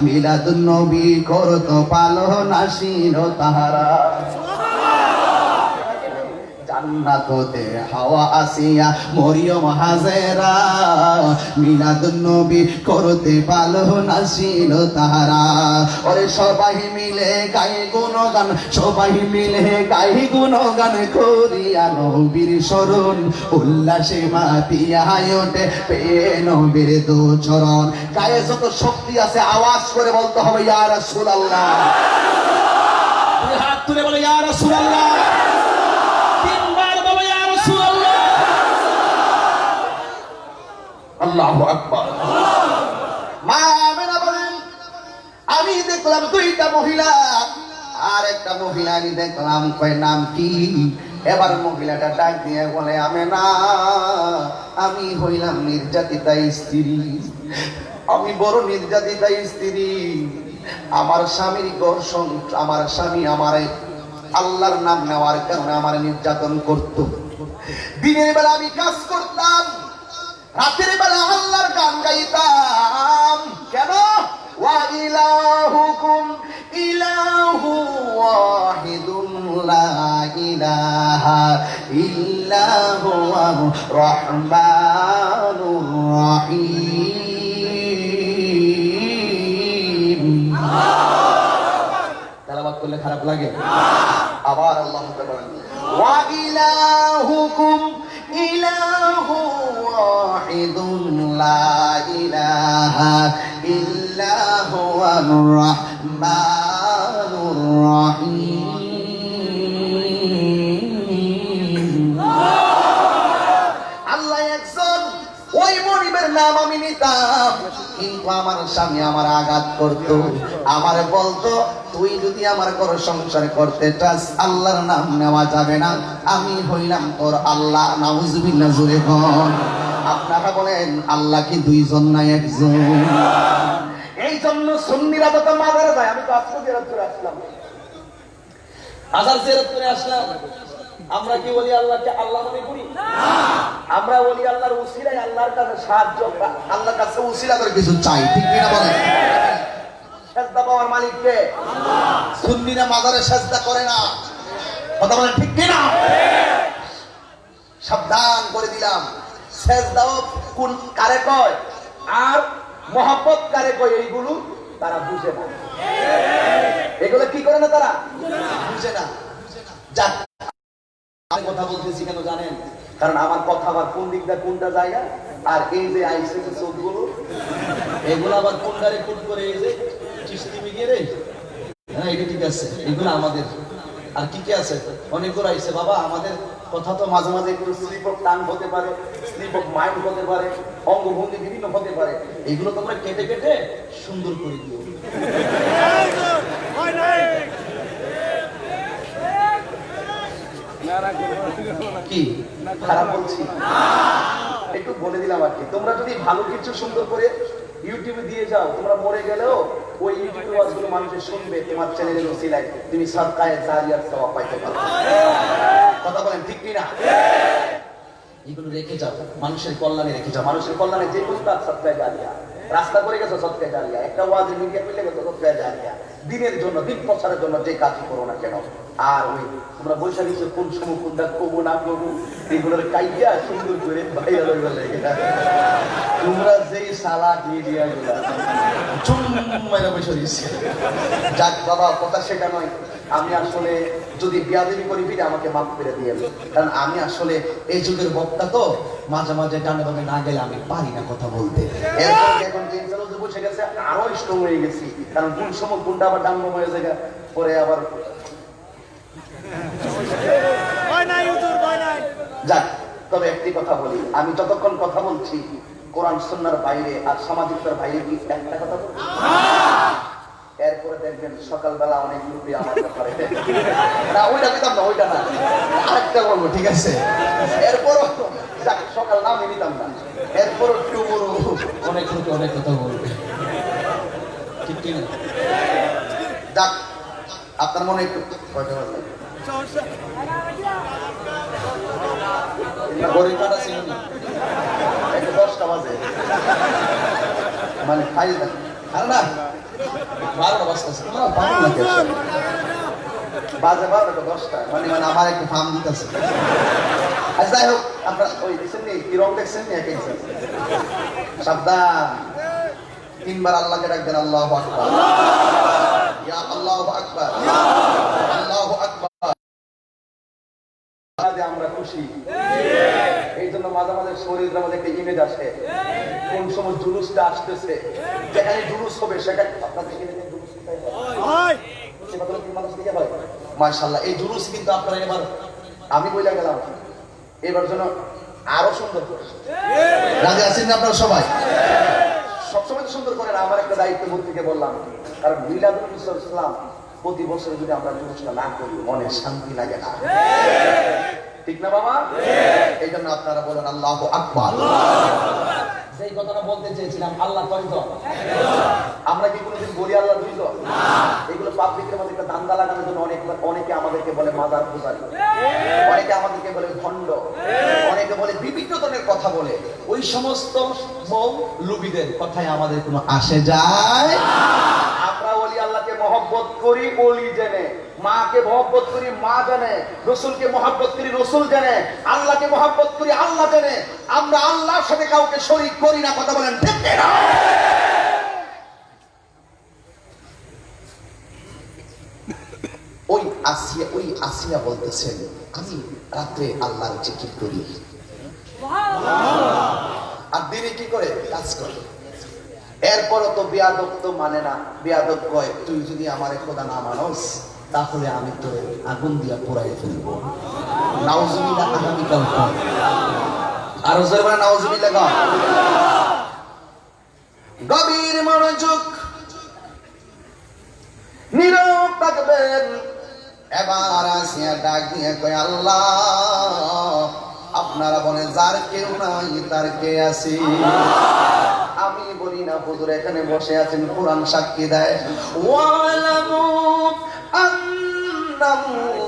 মিলাদুন নবী করত পালন আসিল তাহারা জান্নাততে হাওয়া আসিয়া মরিয়ম হাজেরা মিলাদুন নবী করতে পালন আসিল তাহারা। ওরে সবাই মিলে গাই গুণগান, সবাই মিলে গাই গুণগান করিয়া নবীর স্মরণ উল্লাসে মাতিয়া ওঠে পেয়ে নবীর দু চরণ। গায়ে যত শক্তি আছে আওয়াজ করে বলতে হবে ইয়া রাসূলুল্লাহ। হাত তুলে বলে ইয়া রাসূলুল্লাহ। আল্লাহু আকবার। মা আমেনা বলেন, আমি দেখলাম দুইটা মহিলা আর একটা মহিলা আমি দেখলাম, কয় নাম কি? এবার মহিলাটা ডাক দিয়ে বলে, আমেনা আমি হইলাম নির্যাতিতা স্ত্রী, আমি বড় নির্যাতিতা স্ত্রী। আমার স্বামীর দর্শন, আমার স্বামী আমার আল্লাহর নাম নেওয়ার কারণে আমার নির্যাতন করত। দিনের বেলা আমি কাজ করতাম, রাতের বেলা আল্লাহর গান গাইতাম। কেন? ওয়া ইলাহুকুম ইলাহু ওয়াহিদুন লা ইলাহা ইল্লা হুয়ার রহমানুর রহিম। তেলাওয়াত করলে খারাপ লাগে? আবার আল্লাহ বলেন, ওয়া ইলাহুকুম ইলাহু ওয়াহিদুন লা ইলাহা ইল্লা হুয়ার রহমানুর রহিম। আল্লাহ একজন, ওই মনিবের নাম আমি নিতাম, কিন্তু আমার স্বামী আমার আঘাত করতো, আমার বলতো তুই যদি আমার ঘর সংসার করতে চাস আল্লাহর নাম নেওয়া যাবে না, আমি হইলাম তোর আল্লাহ। নাউজুবিল্লাহ, জোরে বল। আপনারা বলেন আল্লাহ কি দুইজন না একজন? এই জন্য সুন্নিরা তো মাজারে যায়। আমি তো আজকে জিয়ারত করে আসলাম, আজার জিয়ারত করে আসলাম। আমরা কি বলি আল্লাহকে আল্লাহ মনে করি? আমরা বলি আল্লাহর উসিলায় আল্লাহর কাছে সাহায্য, আল্লাহর কাছে উসিলা করে কিছু চাই, ঠিক কিনা বলেন? সেজদা পাওয়ার মালিক কে? সুন্নিরা মাজারে সেজদা করে না, কথা বলেন ঠিক কিনা? সাবধান করে দিলাম, সেজদাও কোন কারে কয় আর মহব্বত কারে কয় এইগুলো তারা বুঝে না। এগুলো কি করে না, তারা বুঝে না। যাক, আমি কথা বলতেছি কেন জানেন? কারণ আমার কথা আবার কোন দিকটা কোনটা জায়গা, আর এই যে আইসে চোখগুলো এগুলো আবার কোনটারে কোন করে এই যে চিস্তি মিগিয়ে রে, হ্যাঁ এটা ঠিক আছে, এগুলো আমাদের। আর কি কি আছে অনেকগুলো আইসে বাবা, আমাদের কথা তো মাঝে মাঝে একটু স্লিপ অফ টাং হতে পারে, স্লিপ অফ মাইন্ড হতে পারে, অঙ্গভঙ্গি বিভিন্ন হতে পারে। এগুলো তোমরা কেটে কেটে সুন্দর করে দিও। কি খারাপ বলছি? একটু বলে দিলাম আর কি। তোমরা যদি ভালো কিছু সুন্দর করে ইউটিউবে দিয়ে যাও, তোমরা মরে গেলেও ওই ইউটিউব ওয়াজগুলো মানুষের শুনবে, তোমার চ্যানেলের ওসিলায় তুমি সদকায়ে জারিয়ার সওয়াব পাইতে পারবে। কথা বলেন ঠিক কিনা? এগুলো রেখে যাও, মানুষের কল্যাণে রেখে যাও। মানুষের কল্যাণে যে কোনো কাজ সদকায়ে জারিয়া। রাস্তা করে গেছো সদকায়ে জারিয়া, একটা ওয়াজে মিডিয়া করলে গেছো সদকায়ে জারিয়া। দিনের জন্য, দিন প্রচারের জন্য যে কাজই করো না কেন। আর ওই তোমরা বৈশাখী কোন সময় কোনটা কবু না কবু এগুলোর কাইয়া সুন্দর করে বাইরে বলে তোমরা যেই সালাদ মিডিয়া গুলা চুম্মাইরা বসে দিচ্ছে। যাক বাবা, কথা সেটা নয়। আমি আসলে যদি বিয়াদবি করি ফিরে আমাকে মাফ করে দিয়ে, কারণ আমি আসলে এই যুগের বক্তা তো, মাঝে মাঝে ডানে বামে না গেলে আমি পারি না কথা বলতে। এরপর এখন বসে গেছে আরো স্ট্রং হয়ে গেছি, কারণ কোন সময় কোনটা আবার ডান বাম হয়ে যায় পরে আবার। যাক, তবে একটি কথা বলি, আমি যতক্ষণ কথা বলছি কোরআন সুন্নাহর বাইরে আর সামাজিকতার বাইরে কি একটা কথা বলছি? এরপরে দেখবেন সকালবেলা অনেক লোকই আমার ব্যাপারে না, ওইটা দিতাম না, ওইটা না, আরেকটা বলবো, ঠিক আছে? এরপরও যাক, সকাল নামই নিতাম না, এরপরও একটু অনেক লোকে অনেক কথা বলবে, ঠিক কিনা? যাক, আপনার মনে একটু কয়টা বাজে? ঘড়ির কাঁটা ছিল না, 10টা বাজে, মানে খাই আর না 12টা বাজতেছে তোমরা পাবো না কেউ বাজে 12টা 10টা মানে আমার একটু ফার্ম দিতেছে আর যাই হোক আপনার ওই দেখছেন নি কি রং দেখছেন নি একই সাবধান 3 বার আল্লাহকে ডাকবেন আল্লাহু আকবার ইয়া আল্লাহু আকবার আল্লাহু আকবার আমরা খুশি এই জন্য মাঝে মাঝে শরীরের মধ্যে একটা ইমেজ আসে কোন সময় জুলুসটা আসতেছে যেখানে জুলুস হবে সেখানে আপনাদের জুলুস হয় মাশাআল্লাহ এই জুলুস কিন্তু আপনারা এবার আমি বলে গেলাম এবার জন্য আরো সুন্দর রাজি আছেন না আপনারা সবাই সবসময় তো সুন্দর করেন আমার একটা দায়িত্ব বোধ থেকে বললাম কারণ মিলাদুল নবী সাল্লাল্লাহু আলাইহি ওয়াসাল্লাম প্রতি বছর যদি আমরা জুলুসটা না করি মনে শান্তি লাগে না ঠিক না বাবা এই জন্য আপনারা বলেন আল্লাহু আকবার যেই কথাটা বলতে চেয়েছিলাম আল্লাহ কয়জন আমরা কি কোনোদিন বলি আল্লাহ দুইজন এগুলো পাবলিকের মধ্যে একটা দাঙ্গা লাগানোর জন্য অনেকে আমাদেরকে বলে মাজার পূজারী অনেকে আমাদেরকে বলে ভণ্ড অনেকে বলে বিভিন্ন ধরনের কথা বলে ওই সমস্ত মৌলবীদের কথায় আমাদের কোনো আসে যায় আমরা ওলি আল্লাহকে মহব্বত করি ওলি জেনে মাকে মহব্বত করি মা জানে রসুলকে মহব্বত করি রসুল জানে আল্লাহকে মহব্বত করি আল্লাহ জানে আমরা আল্লাহর সাথে কাউকে শরীক করি না কথা বলেন ঠিক না ওই আসিয়া বলতেছেন আমি রাতে আল্লাহর জিকির করি আর দিনে কি করে কাজ করে এরপরও তো বেয়াদব তো মানে না বেয়াদব কয় তুই যদি আমার খোদা না মানস তাহলে আমি তো আগুন দিয়া পোড়াই ফেলবো নাউজুবিল্লাহ আগামীকাল আরো জোরে বলে নাউজুবিল্লাহ গভীর মনোযোগ নীরব থাকবেন এবার আসিয়া ডাক দিয়ে কয় আল্লাহ আপনারা বলে যার কেউ নাই তার কে আছে আমি বলি না হুজুর এখানে বসে আছেন কোরআন সাক্ষী দেয় ওয়ালামু আন্নাল্লাহা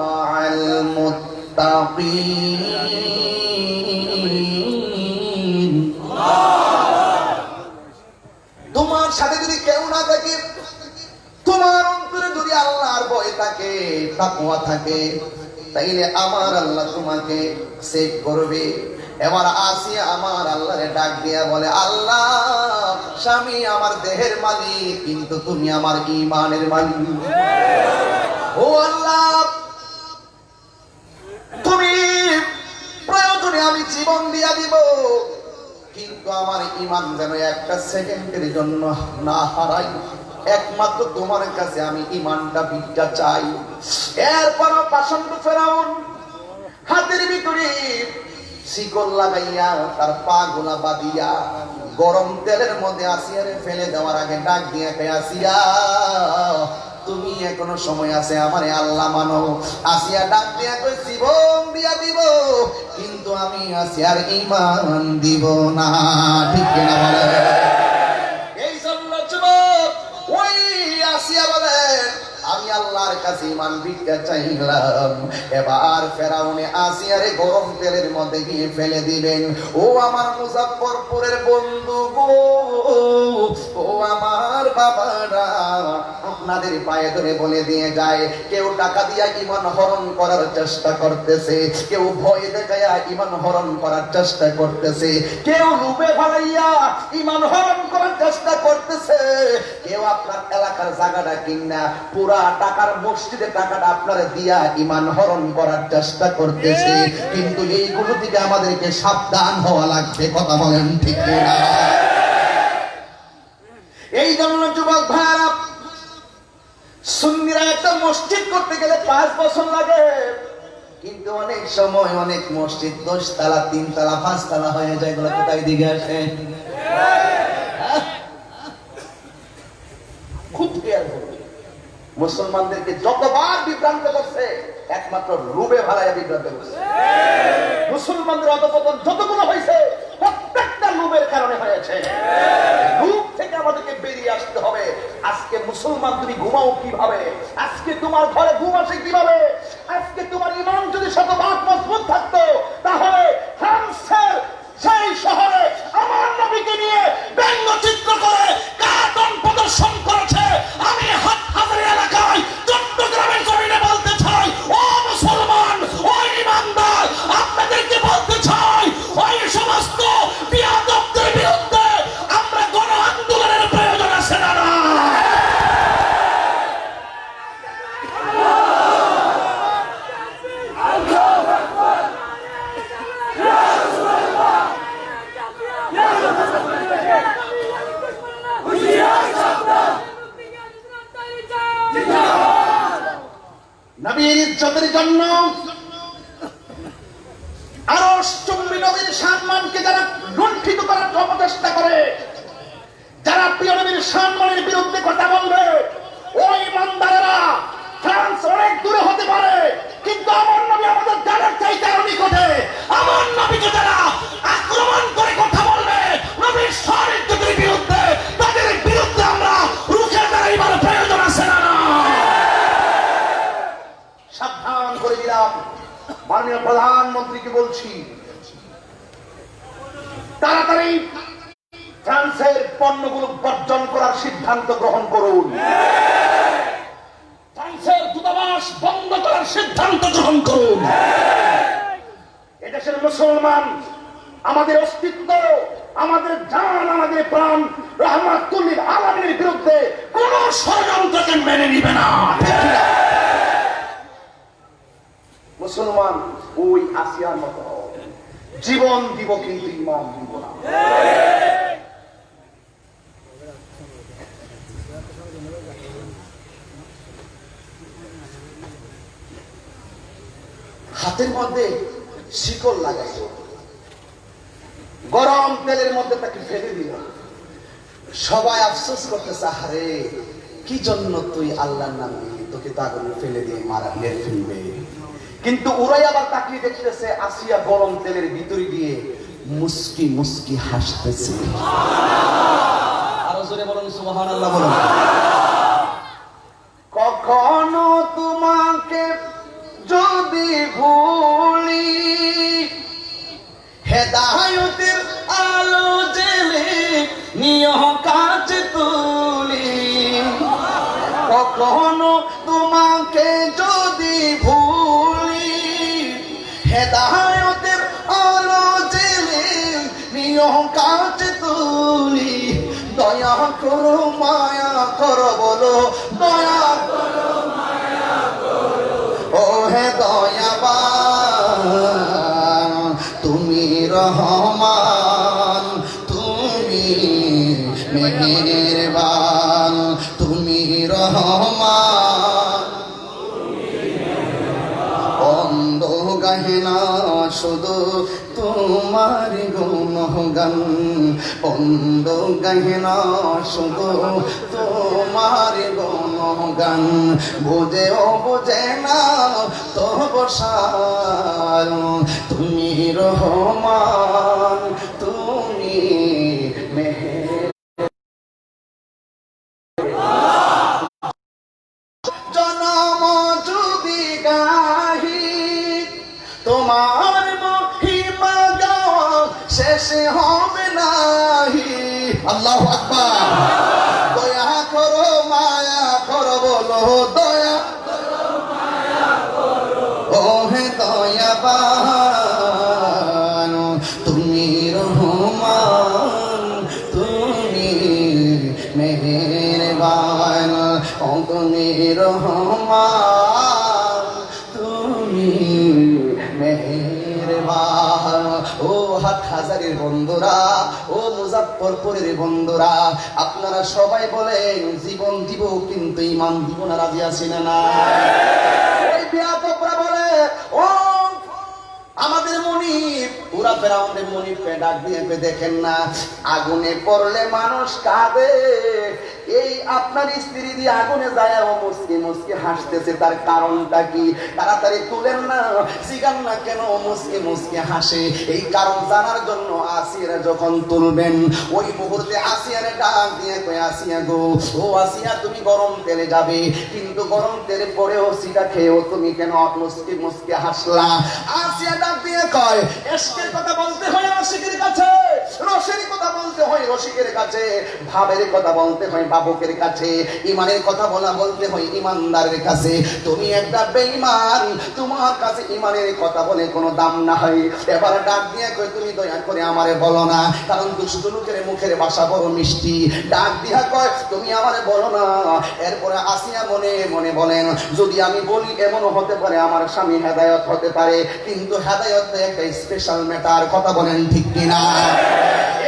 মাআল মুত্তাকিন তোমার সাথে যদি কেউ না থাকে তোমার অন্তরে যদি আল্লাহর ভয় থাকে তাকওয়া থাকে তাইলে আমার আল্লাহ তোমাকে সেভ করবে এবার আসিয়া আমার আল্লাহরে ডাক দিয়া বলে আল্লাহ স্বামী আমার দেহের মালিক কিন্তু তুমি আমার ঈমানের মালিক ও আল্লাহ তুমি প্রয়োজনে আমি জীবন দিয়া দিব কিন্তু আমার ঈমান যেন একটা সেকেন্ডের জন্য না হারাই একমাত্র তোমার কাছে আমি ঈমানটা ভিক্ষা চাই এরপর পাষণ্ড ফেরাউন হাতের ভিতরে শিকল লাগাইয়া তার পা গোলা বাঁধিয়া গরম তেলের মধ্যে আসিয়ারে ফেলে দেওয়ার আগে ডাক দিয়ে আসিয়া তুমি এখনো সময় আছে আমারে আল্লাহ মানো আসিয়া ডাক দিয়ে জীবন দিয়া দিব কিন্তু আমি আসিয়ার ঈমান দিব না ঠিক কিনা বলে এই জন্য যুবক ওই আসিয়া বলে আমি আল্লাহর কাছে ঈমান ভিক্ষা চাইলাম এবার ফেরাউনে আসিয়ারে গরম তেলের মধ্যে গিয়ে ফেলে দিবেন ও আমার মুজাফফরপুরের বন্ধু গো ও আমার বাবারা আপনাদের পায়ে ধরে বলে দিয়ে যায় কেউ টাকা দিয়া ঈমান হরণ করার চেষ্টা করতেছে কেউ ভয় দেখাইয়া ঈমান হরণ করার চেষ্টা করতেছে কেউ রূপে ভালাইয়া ঈমান হরণ করার চেষ্টা করতেছে কেউ আপনার এলাকার জায়গাটা কিনা পুরা টাকার মসজিদে টাকাটা আপনারা দিয়া ঈমান হরণ করার চেষ্টা করতেছে কিন্তু এইগুলো থেকে আমাদেরকে সাবধান হওয়া লাগবে কথা বলেন ঠিক না এই জন্য যুবক ভাইরা সুন্নিরা একটা মসজিদ করতে গেলে 5 বছর লাগে কিন্তু অনেক সময় অনেক মসজিদ 10 তলা 3 তলা 5 তলা হয়ে যায় এগুলো কোথায় দিকে আসে খুব কেয়ারফুল মুসলমানদেরকে যতবার বিভ্রান্ত করছে একমাত্র রূপে ভালাইয়া বিভ্রান্ত করছে মুসলমানদের অধঃপতন যতগুলো হয়েছে প্রত্যেকটা রূপের কারণে হয়েছে রূপ থেকে আমাদেরকে বেরিয়ে আসতে হবে আজকে মুসলমান তুমি ঘুমাও কিভাবে আজকে তোমার ঘরে ঘুম আসে কিভাবে আজকে তোমার ঈমান যদি শতভাগ মজবুত থাকতো তাহলে ফ্রান্সের সেই শহরে আমার নবীকে নিয়ে ব্যঙ্গচিত্র করে নবীর ইজ্জতের জন্য আরশ চুম্বি নবীর সম্মানকে যারা লুণ্ঠিত করার অপচেষ্টা করে, যারা প্রিয় নবীর সম্মানের বিরুদ্ধে কথা বলবে, ওই ইমানদারেরা ফ্রান্স অনেক দূরে হতে পারে, কিন্তু আমার নবী আমাদের জানার চাইতে আরো নিকটে। আমার নবীকে যারা আক্রমণ করে কথা বলবে নবীর ইজ্জতের বিরুদ্ধে, তাদের বিরুদ্ধে আমরা রুখে দাঁড়াইবার প্রয়োজন আছে না? সাবধান করে দিলাম, মাননীয় প্রধানমন্ত্রীকে বলছি, তাড়াতাড়ি ফ্রান্সের পণ্যগুলো বর্জন করার সিদ্ধান্ত গ্রহণ করুন। ফ্রান্সের দূতাবাস বন্ধ করার সিদ্ধান্ত গ্রহণ করুন। এদেশের মুসলমান আমাদের অস্তিত্ব, আমাদের জান, আমাদের প্রাণ রাহমাতুল লিল আলামিনের বিরুদ্ধে কোন ষড়যন্ত্রকে মেনে নিবে না। মুসলমান ওই আসিয়ার মতো জীবন দিব কিন্তু ঈমান দিব না। হাতের মধ্যে শিকল লাগাই, গরম তেলের মধ্যে তাকে ফেলে দিল। সবাই আফসোস করতেছে, আরে কি জন্য তুই আল্লাহর নাম নিলি, তোকে তো আগুনে ফেলে দিয়ে মারা মেরে ফেলবে। কিন্তু ওরাই আবার তাকিয়ে দেখতেছে আসিয়া গরম তেলের ভিতরে দিয়ে মুস্কি মুস্কি হাসতেছে। আরো জোরে বলুন সুবহানাল্লাহ বলুন। কখনো তোমাকে যদি ভুলি, হেদায়েতের আলো জেলে নিয়হ কাছে তুলি। কখনো তোমাকে যদি ভুলি, হেদায়েতের আলো জেলে নিয়হ কাছে তুলি। দয়া করো মায়া করো বলো, দয়া করো মায়া করো, ও হে দয়াবান তুমি রহমান, তুমি মেহেরবান, তুমি রহমান। অন্ধ গাহে না শুধু তোমার গুণগান, অন্ধ গাহে না শুধু তোমার গুণগান। বোঝেও বোঝে না তো বসাল, তুমি রহমান, তুমি মেহের। জনম যদি গাহি তোমার মহিমা গাওয়া শেষে হবে নাহি। আল্লাহু আকবার। দয়া করো মায়া করো বলো, দয়া করো মায়া করো, ও হে দয়াবান তুমি রহমান, তুমি মেহেরবান, ও তুমি রহমান, তুমি মেহেরবান। ও হাটহাজারীর বন্ধুরা, ও মুজাফফরপুরের বন্ধুরা, আপনারা সবাই বলেন জীবন দিব কিন্তু ঈমান দিব না, রাজি আছেন না? ওই বেয়াদবরা বলে ও আমাদের মনিব, পুরা ফেরাউনের মনিবকে ডাক দিয়ে দেখেন না আগুনে পড়লে মানুষ কাঁদে, এই আপনার স্ত্রী দিয়ে আগুনে যায় ও মুসকি মুসকি হাসতেছে, তার কারণটা কি? তাড়াতাড়ি তুলেন না, জিগান না কেন মুসকি মুসকি হাসে। এই কারণ জানার জন্য আসিয়ারে যখন তুলবেন, ওই মুহূর্তে আসিয়ারে ডাক দিয়ে কয়, আসিয়া গো, ও আসিয়া তুমি গরম তেলে যাবে, কিন্তু গরম তেলে পরেও সিটা খেয়েও তুমি কেন মুসকি মুসকি হাসলা? আসিয়া ডাক দিয়ে কয়, এশকের কথা বলতে হয় আশিকের কাছে, রসের কথা বলতে হয় রসিকের কাছে, ভাবের কথা বলতে হয় বাবুকের কাছে, ইমানের কথা বলতে হয় ইমানদারের কাছে। তুমি একটা বেঈমান, তোমার কাছে ইমানের কথা বলে কোনো দাম না হয়। এবার ডাক দিয়ে কয়, তুমি দয়া করে আমারে বলো না, কারণ দুষ্ট লোকের মুখের ভাষা বড় মিষ্টি। ডাক দিয়া কয়, তুমি আমারে বলো না। এরপরে আসিয়া মনে মনে বলেন, যদি আমি বলি এমনও হতে পারে আমার স্বামী হেদায়েত হতে পারে, কিন্তু হেদায়েত একটা স্পেশাল ম্যাটার, কথা বলেন ঠিক কিনা?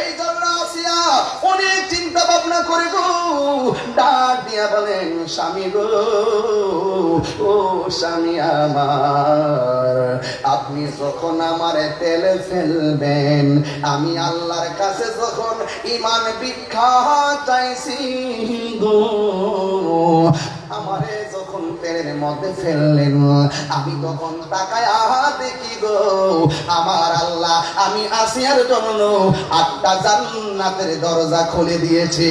এই জন্য আসিয়া অনেক চিন্তা ভাবনা করে গো ডাক দিয়া বলেন, স্বামী গো, ও স্বামী আমার, আপনি যখন আমারে তেলে ফেলবেন, আমি আল্লাহর কাছে যখন ঈমান ভিক্ষা চাইছি গো, আমারে যখন তেলের মধ্যে ফেললেন, আমি তখন তাকায় দেখি গো, আমার আল্লাহ আমি আসিয়ার জন্য 8টা জান্নাতের দরজা খুলে দিয়েছে।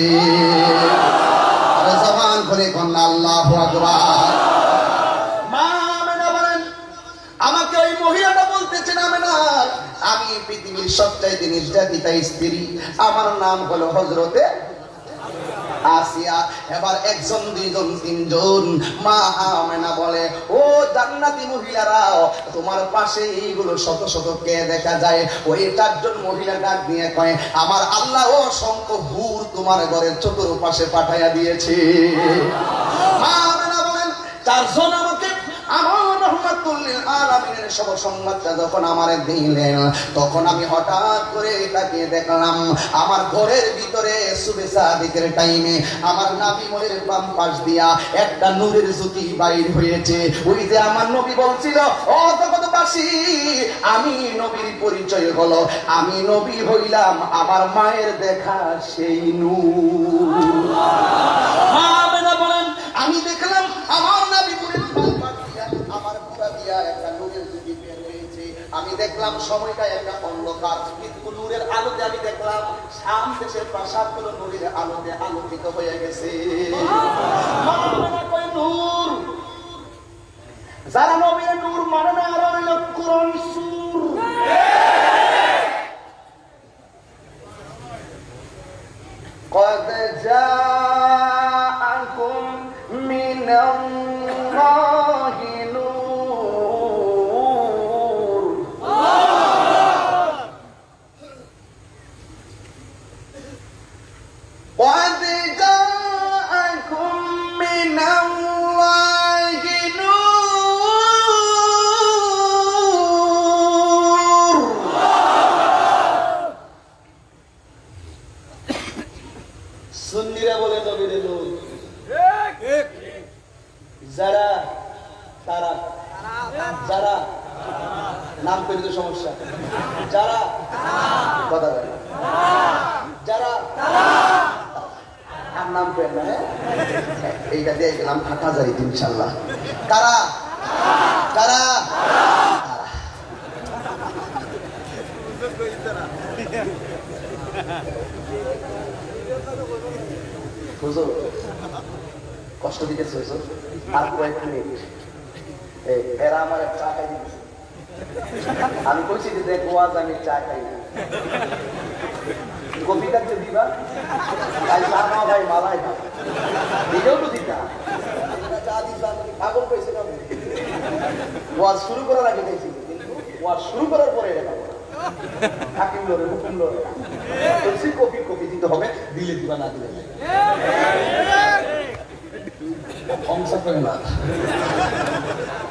জবান করে কন্যা আল্লাহু আকবার। মা আমেনা বলেন, আমাকে ওই মহিলাটা বলতেছেন, আমেনা, আমি পৃথিবীর সবচাইতে নির্যাতিতা স্ত্রী, আমার নাম হলো হযরতে আসিয়া। এবার 1 জন 2 জন 3 জন মা আমেনা বলে, ও জান্নাতি মহিলারা, তোমার পাশে এইগুলো শত শত কে দেখা যায়। ওই 4 জন মহিলা ডাক দিয়ে কয়, আমার আল্লাহ অসংখ্য হুর তোমার ঘরের চতুর্পাশে পাঠাইয়া দিয়েছে। মা আমেনা বলেন, 4 জন আমাকে আমার রহমাতুল লিল আলামিনের সব সংবাদটা যখন আমারে দিলেন, তখন আমি হঠাৎ করে তাকিয়ে দেখলাম আমার ঘরের ভিতরে সুবহে সাদিকের টাইমে আমার নবী মোলের বাম পাশ দিয়া একটা নূরের জ্যোতি বাইর হয়েছে। ওই যে আমার নবী বলছিল, ও জগৎবাসী, আমি নবীর পরিচয় হলো, আমি নবী হইলাম আমার মায়ের দেখা সেই নূর। মা আমেনা বলেন, আমি দেখলাম আমার নবী মোলের বাম পাশ দিয়া আমার পুরা দিয়া একটা নূরের জ্যোতি বের হয়েছে। আমি দেখলাম সময়টা একটা অন্ধকার, কিন্তু নূরের আলোতে আমি দেখলাম শাম দেশের প্রাসাদগুলো নূরের আলোতে আলোকিত হয়ে গেছে। নূর, যারা নবীর নূর মানে না, আর হইল কোরআন সূর। قد جاءكم من الله نور قد جاءكم من الله نور সুন্নিরা বলে নবীর নূর, যারা তারা যারা নাম করে তো সমস্যা, যারা কথা বলে, যারা আর নাম পেন না, এইটা দিয়ে গেলাম হাজারি ইনশাল্লাহ। তারা তারা হুজুর কষ্ট দিতেছে হুজুর, আর কয়েক মিনিট এরা আমার চা খাই দিতেছে। আমি কইছি যে দেখ ওয়াজ আমি চা খাই না, কবিতা যে দিবা তাই চা না ভাই মালাই না দিলেও তো দিতা, চা দিবা পাগল কইছে না। ওয়াজ শুরু করার আগে দেখছি, কিন্তু ওয়াজ শুরু করার পরে এটা হাকিম লড়ে হুকুম লড়ে বলছি কপি কপি দিতে হবে, দিলে দিবা না দিলে অংশ করে না।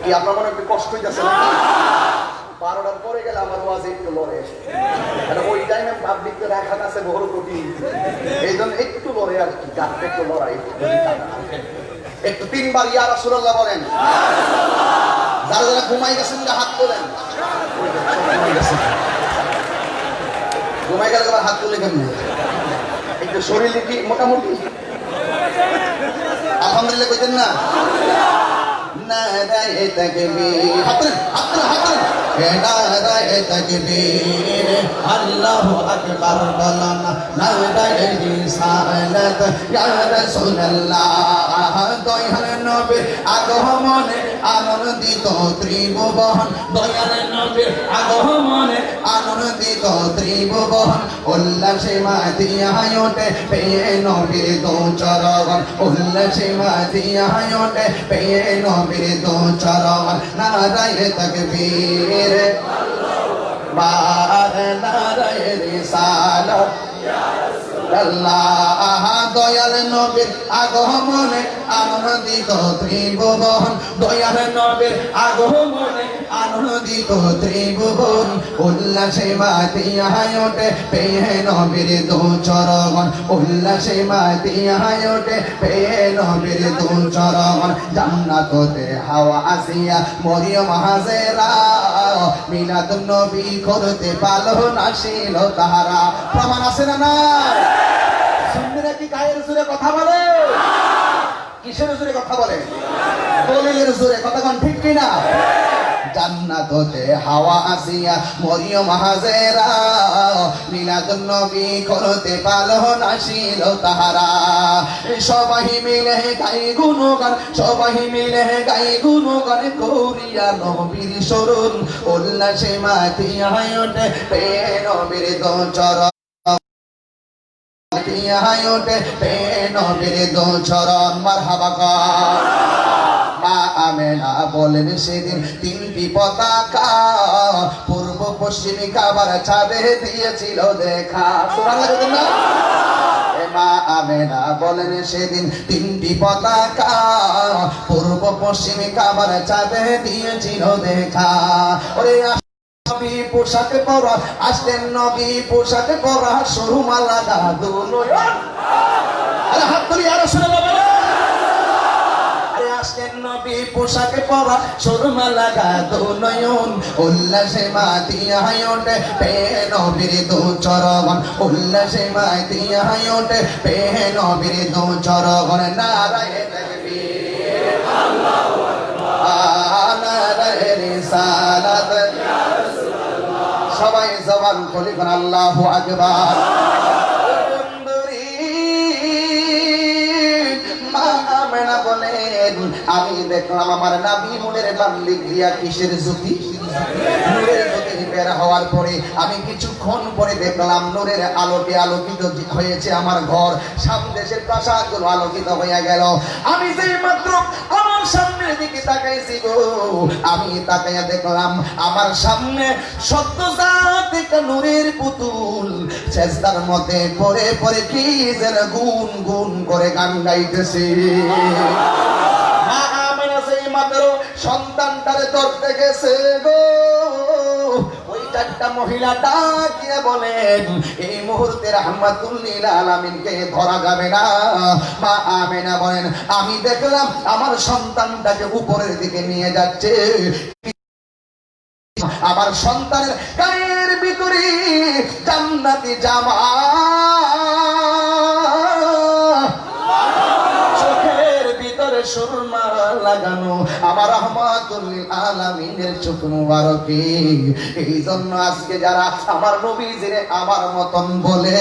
কি আপনার মনে একটু কষ্ট হইতেছে না? 12টার পরে গেলে আমার ওয়াজ একটু লড়ে, ওই টাইমে পাবলিককে রাখা আছে বড় কঠিন, এই জন্য একটু লড়ে আর কি, গাছটা একটু লড়াই একটু 3 বার ইয়া রাসূলুল্লাহ বলেন। যারা যারা ঘুমাই গেছেন হাত তোলেন, ঘুমাই গেলে আবার হাত তুলে কেমন, একটু শরীর কি মোটামুটি আলহামদুলিল্লাহ কইতেন না? নারায়ে তাকবীর, হাতরে হাতরে হাতরে, নারায়ে তাকবীর, আল্লাহু আকবার বলনা, নারায়ে রিসালাত, ইয়া রাসূলুল্লাহ, দয়াল নবী আগমনে আনন্দিত ত্রিভুবন, দয়াল নবী আগমনে আনন্দিত ত্রিভুবন, উল্লাসে মাতিয়া ওঠে পেয়ে নবীর দু চরণ, উল্লাসে মাতিয়া ওঠে পেয়ে নবীর দু চরণ, নারায়ে তাকবীর, নারায়ে রিসালাত, আল্লাহ দয়াল নবীর আগমনে আনন্দিত ত্রিভুবন, দয়ার নবীর আগমনে আনন্দিত ত্রিভুবন, উল্লাসে মাতিয়ায় ওঠে পেয়ে নবীর দু চরণ, উল্লাসে মাতিয়ায় ওঠে পেয়ে নবীর দু চরণ। জান্নাততে হাওয়া আসিয়া মরিয়ম হাজেরা মিলাদুন নবী করতে পালন আসিল তাহারা। প্রমাণ আছে না না? সুন্নিরা কি গায়ের জোরে কথা বলে? কিসের জোরে কথা বলে? দলিলের জোরে। কথা কোন ঠিক কিনা? জান্নাততে হাওয়া আসিয়া মরিয়ম হাজেরা মিলাদুন নবী করতে পালন আসিল তাহারা। সবাই মিলে গাই গুণগান, সবাই মিলে গাই গুণগান করিয়া নবীর স্মরণ, উল্লাসে মাতিয়ায় ওঠে পেয়ে নবীর দু চরণ, মাতিয়ায় ওঠে পেয়ে নবীর দু চরণ। মারহাবা কর। মা আমেনা বলেন সেদিন তিনটি পতাকা পূর্ব পশ্চিম কাবার ছাদে দিয়েছিল দেখা। সুবহানাল্লাহ না? মা আমেনা বলেন সেদিন তিনটি পতাকা পূর্ব পশ্চিম কাবার ছাদে দিয়েছিল দেখা। ওরে নবী পোশাক পরা আসলেন, নবী পোশাক পরা সুরমা লাগা দু নয়ন। আরে হাত তুলি আর রাসূলুল্লাহ বলেন। আসলেন নবী পোশাক পরা সুরমা লাগা দু নয়ন, উল্লাসে মাতিয়ায় ওঠে পেয়ে নবীর দু চরণ, উল্লাসে মাতিয়ায় ওঠে পেয়ে নবীর দু চরণ। নারায়ে তাকবীর আল্লাহু আকবার, নারায়ে রিসালাত ইয়া রাসূলুল্লাহ। সবাই জবান খুলে বলেন আল্লাহু আকবার। আমি দেখলাম আমার নবী মনের বান্দি দিয়া কিসের জ্যোতি, নূরের জ্যোতি বের হওয়ার পরে আমি কিছুক্ষণ পরে দেখলাম নূরের আলোকে আলোকিত হয়েছে আমার ঘর, সামদেশের প্রাসাদগুলো আলোকিত হয়ে গেল। আমি যেই মাত্র আমার সামনের দিকে তাকাইছি গো, আমি তাকাইয়া দেখলাম আমার সামনে সত্যজাত একটা নূরের পুতুল সেজদার মধ্যে পড়ে পড়ে কি যেন গুন গুন করে গান গাইতেছে। সন্তানটারে ধরতে গেছে গো, ওই চারটা মহিলা ডাকিয়ে বলেন এই মুহূর্তে রাহমাতুল লিল আলামিনকে ধরা যাবে না। মা আমেনা বলেন আমি দেখলাম আমার সন্তানটাকে উপরের দিকে নিয়ে যাচ্ছে, আমার সন্তানের গায়ের ভিতরে জান্নাতি জামা, চোখের ভিতরে সুরমা লাগানো, আমার রাহমাতুল লিল আলামিনের চোখ মুবারকে। এই জন্য আজকে যারা আমার নবীজিরে আমার মতন বলে,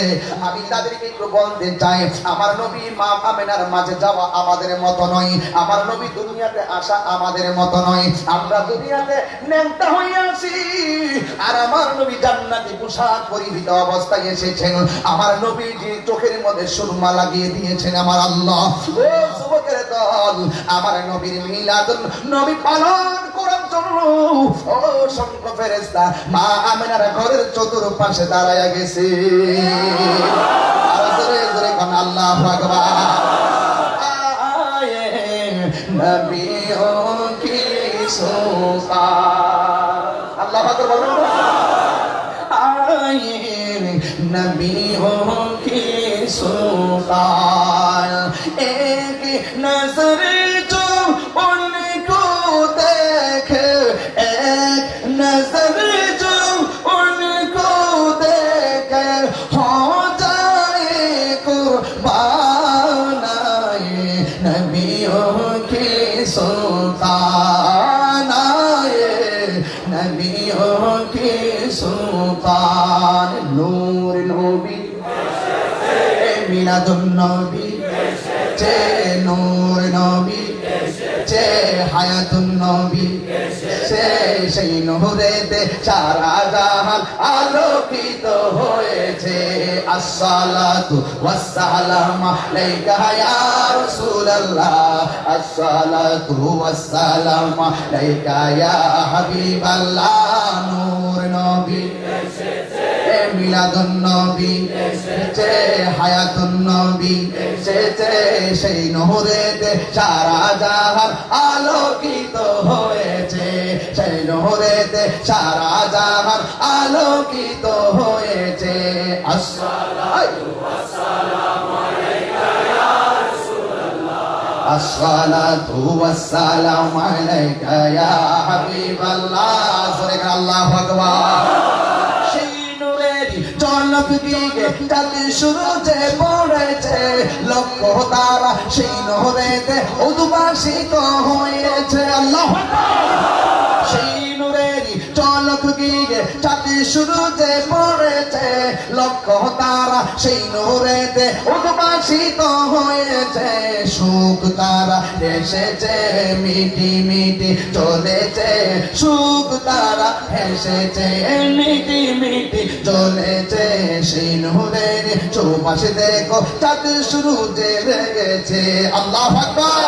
আমি তাদেরকে একটু বলতে চাই আমার নবী মা আমেনার মাঝে যাওয়া আমাদের মত নয়, আমার নবী দুনিয়াতে আসা আমাদের মত নয়। আমরা দুনিয়াতে নেমতা হয়ে আসি আর আমার নবী জান্নাতি পোশাক পরিহিত অবস্থায় এসেছেন। আমার নবীজি চোখের মধ্যে সুরমা লাগিয়ে দিয়েছেন আমার আল্লাহ। ও যুবকের দল, আমার নবীর মিলাদুন নবী পালন করার জন্য অসংখ্য ফেরেশতা মা আমেনার ঘরের চতুর্পাশে দাঁড়ায়া গেছে। আর জোরে জোরে কোন আল্লাহু আকবার। আয়ে নবীও কি সুফান, আল্লাহু আকবার বলুন। আয়ে নবীও কি সুফান, এক নজর जो उनको देखे, एक नजर जो उनको देखे हो जाए कुर्बान। आए नबियों की सुल्तान, आए नबियों की सुल्तान। नूर नबी मिलादुन नबी चे नूर नबी चे হায়াতুন নবী, সেই নূরেতে সারা জাহান আলোকিত হয়েছে। আসসালাতু ওয়াসসালামু আলাইকা ইয়া রাসূলুল্লাহ, আসসালাতু ওয়াসসালামু আলাইকা ইয়া হাবিবাল্লাহ। নূর নবী মিলাদুন নবী এসেছে হায়াতুন নবী এসেছে সেই নূরেতে সারা জাহান আলোকিত হয়েছে সেই নূরেতে সারা জাহান আলোকিত হয়েছে আসসালাতু ওয়াসসালামু আলাইকা ইয়া রাসূলুল্লাহ আসসালাতু ওয়াসসালামু আলাইকা ইয়া হাবিবাল্লাহ সুবহানাল্লাহ আল্লাহু আকবার সেই নূরের ঝলক দিকে চাঁদ সূরজে পড়েছে লক্ষ তারা সেই নূরেতে উদ্ভাসিত হয়েছে আল্লাহু আকবার সেই নূরের ঝলক দিকে চাঁদ সূরজে পড়েছে লক্ষ তারা সেই নূরেতে উদ্ভাসিত হয়েছে সুখ তারা এসেছে মিটি মিটি চলেছে সুখ তারা এসেছে মিটি মিটি চলেছে সেই নূরের চৌপাশে দেখো চাঁদ সূরজে লেগেছে আল্লাহু আকবার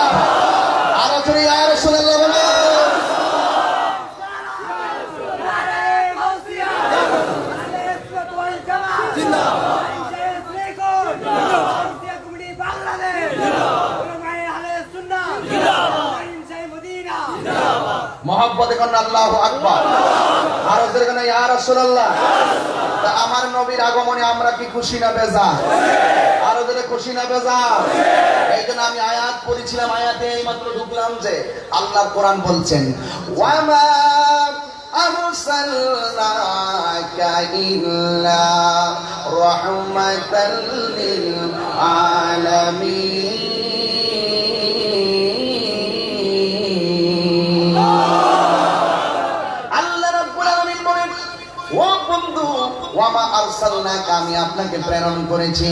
আরো জোরে ইয়া রাসূলুল্লাহ বলো মোহাব্বতে কোন আল্লাহু আকবার আরো জোরে কোন ইয়া রাসূলুল্লাহ তা আমার নবীর আগমনে আমরা কি খুশি না বেজার আরো জোরে খুশি না বেজার এইজন্য আমি আয়াত পড়েছিলাম আয়াতে এইমাত্র ঢুকলাম যে আল্লাহর কোরআন বলছেন ওয়ামা আরসালনাকা ইল্লা রাহমাতাল লিল আলামিন ও বন্ধু ওয়ামা আরসালনাকা আমি আপনাকে প্রেরণ করেছি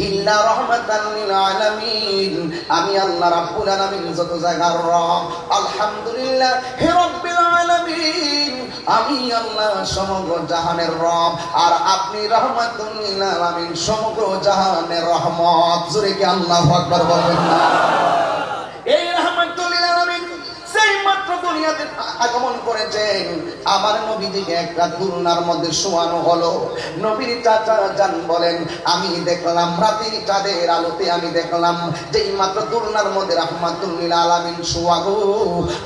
ইল্লা রাহমাতাল লিল আলামিন আমি আল্লাহ রাব্বুল আলামিন যত জায়গার রব আলহামদুলিল্লাহ হে রাব্বিল আলামিন আমি আল্লাহ সমগ্র জাহানের রব আর আপনি রাহমাতুল লিল আলামিন সমগ্র জাহানের রহমত জোরে কি আল্লাহু আকবার বলবেন না এই রাহমাতুল লিল আলামিন সেই মাত্র দুনিয়াতে আগমন করেছেন আমার নবীজিকে একটা দুলনার মধ্যে শোয়ানো হলো নবীর চাচা জান বলেন আমি দেখলাম রাতের চাঁদের আলোতে আমি দেখলাম যেই মাত্র দুলনার মধ্যে রাহমাতুল লিল আলামিন শোয়াগো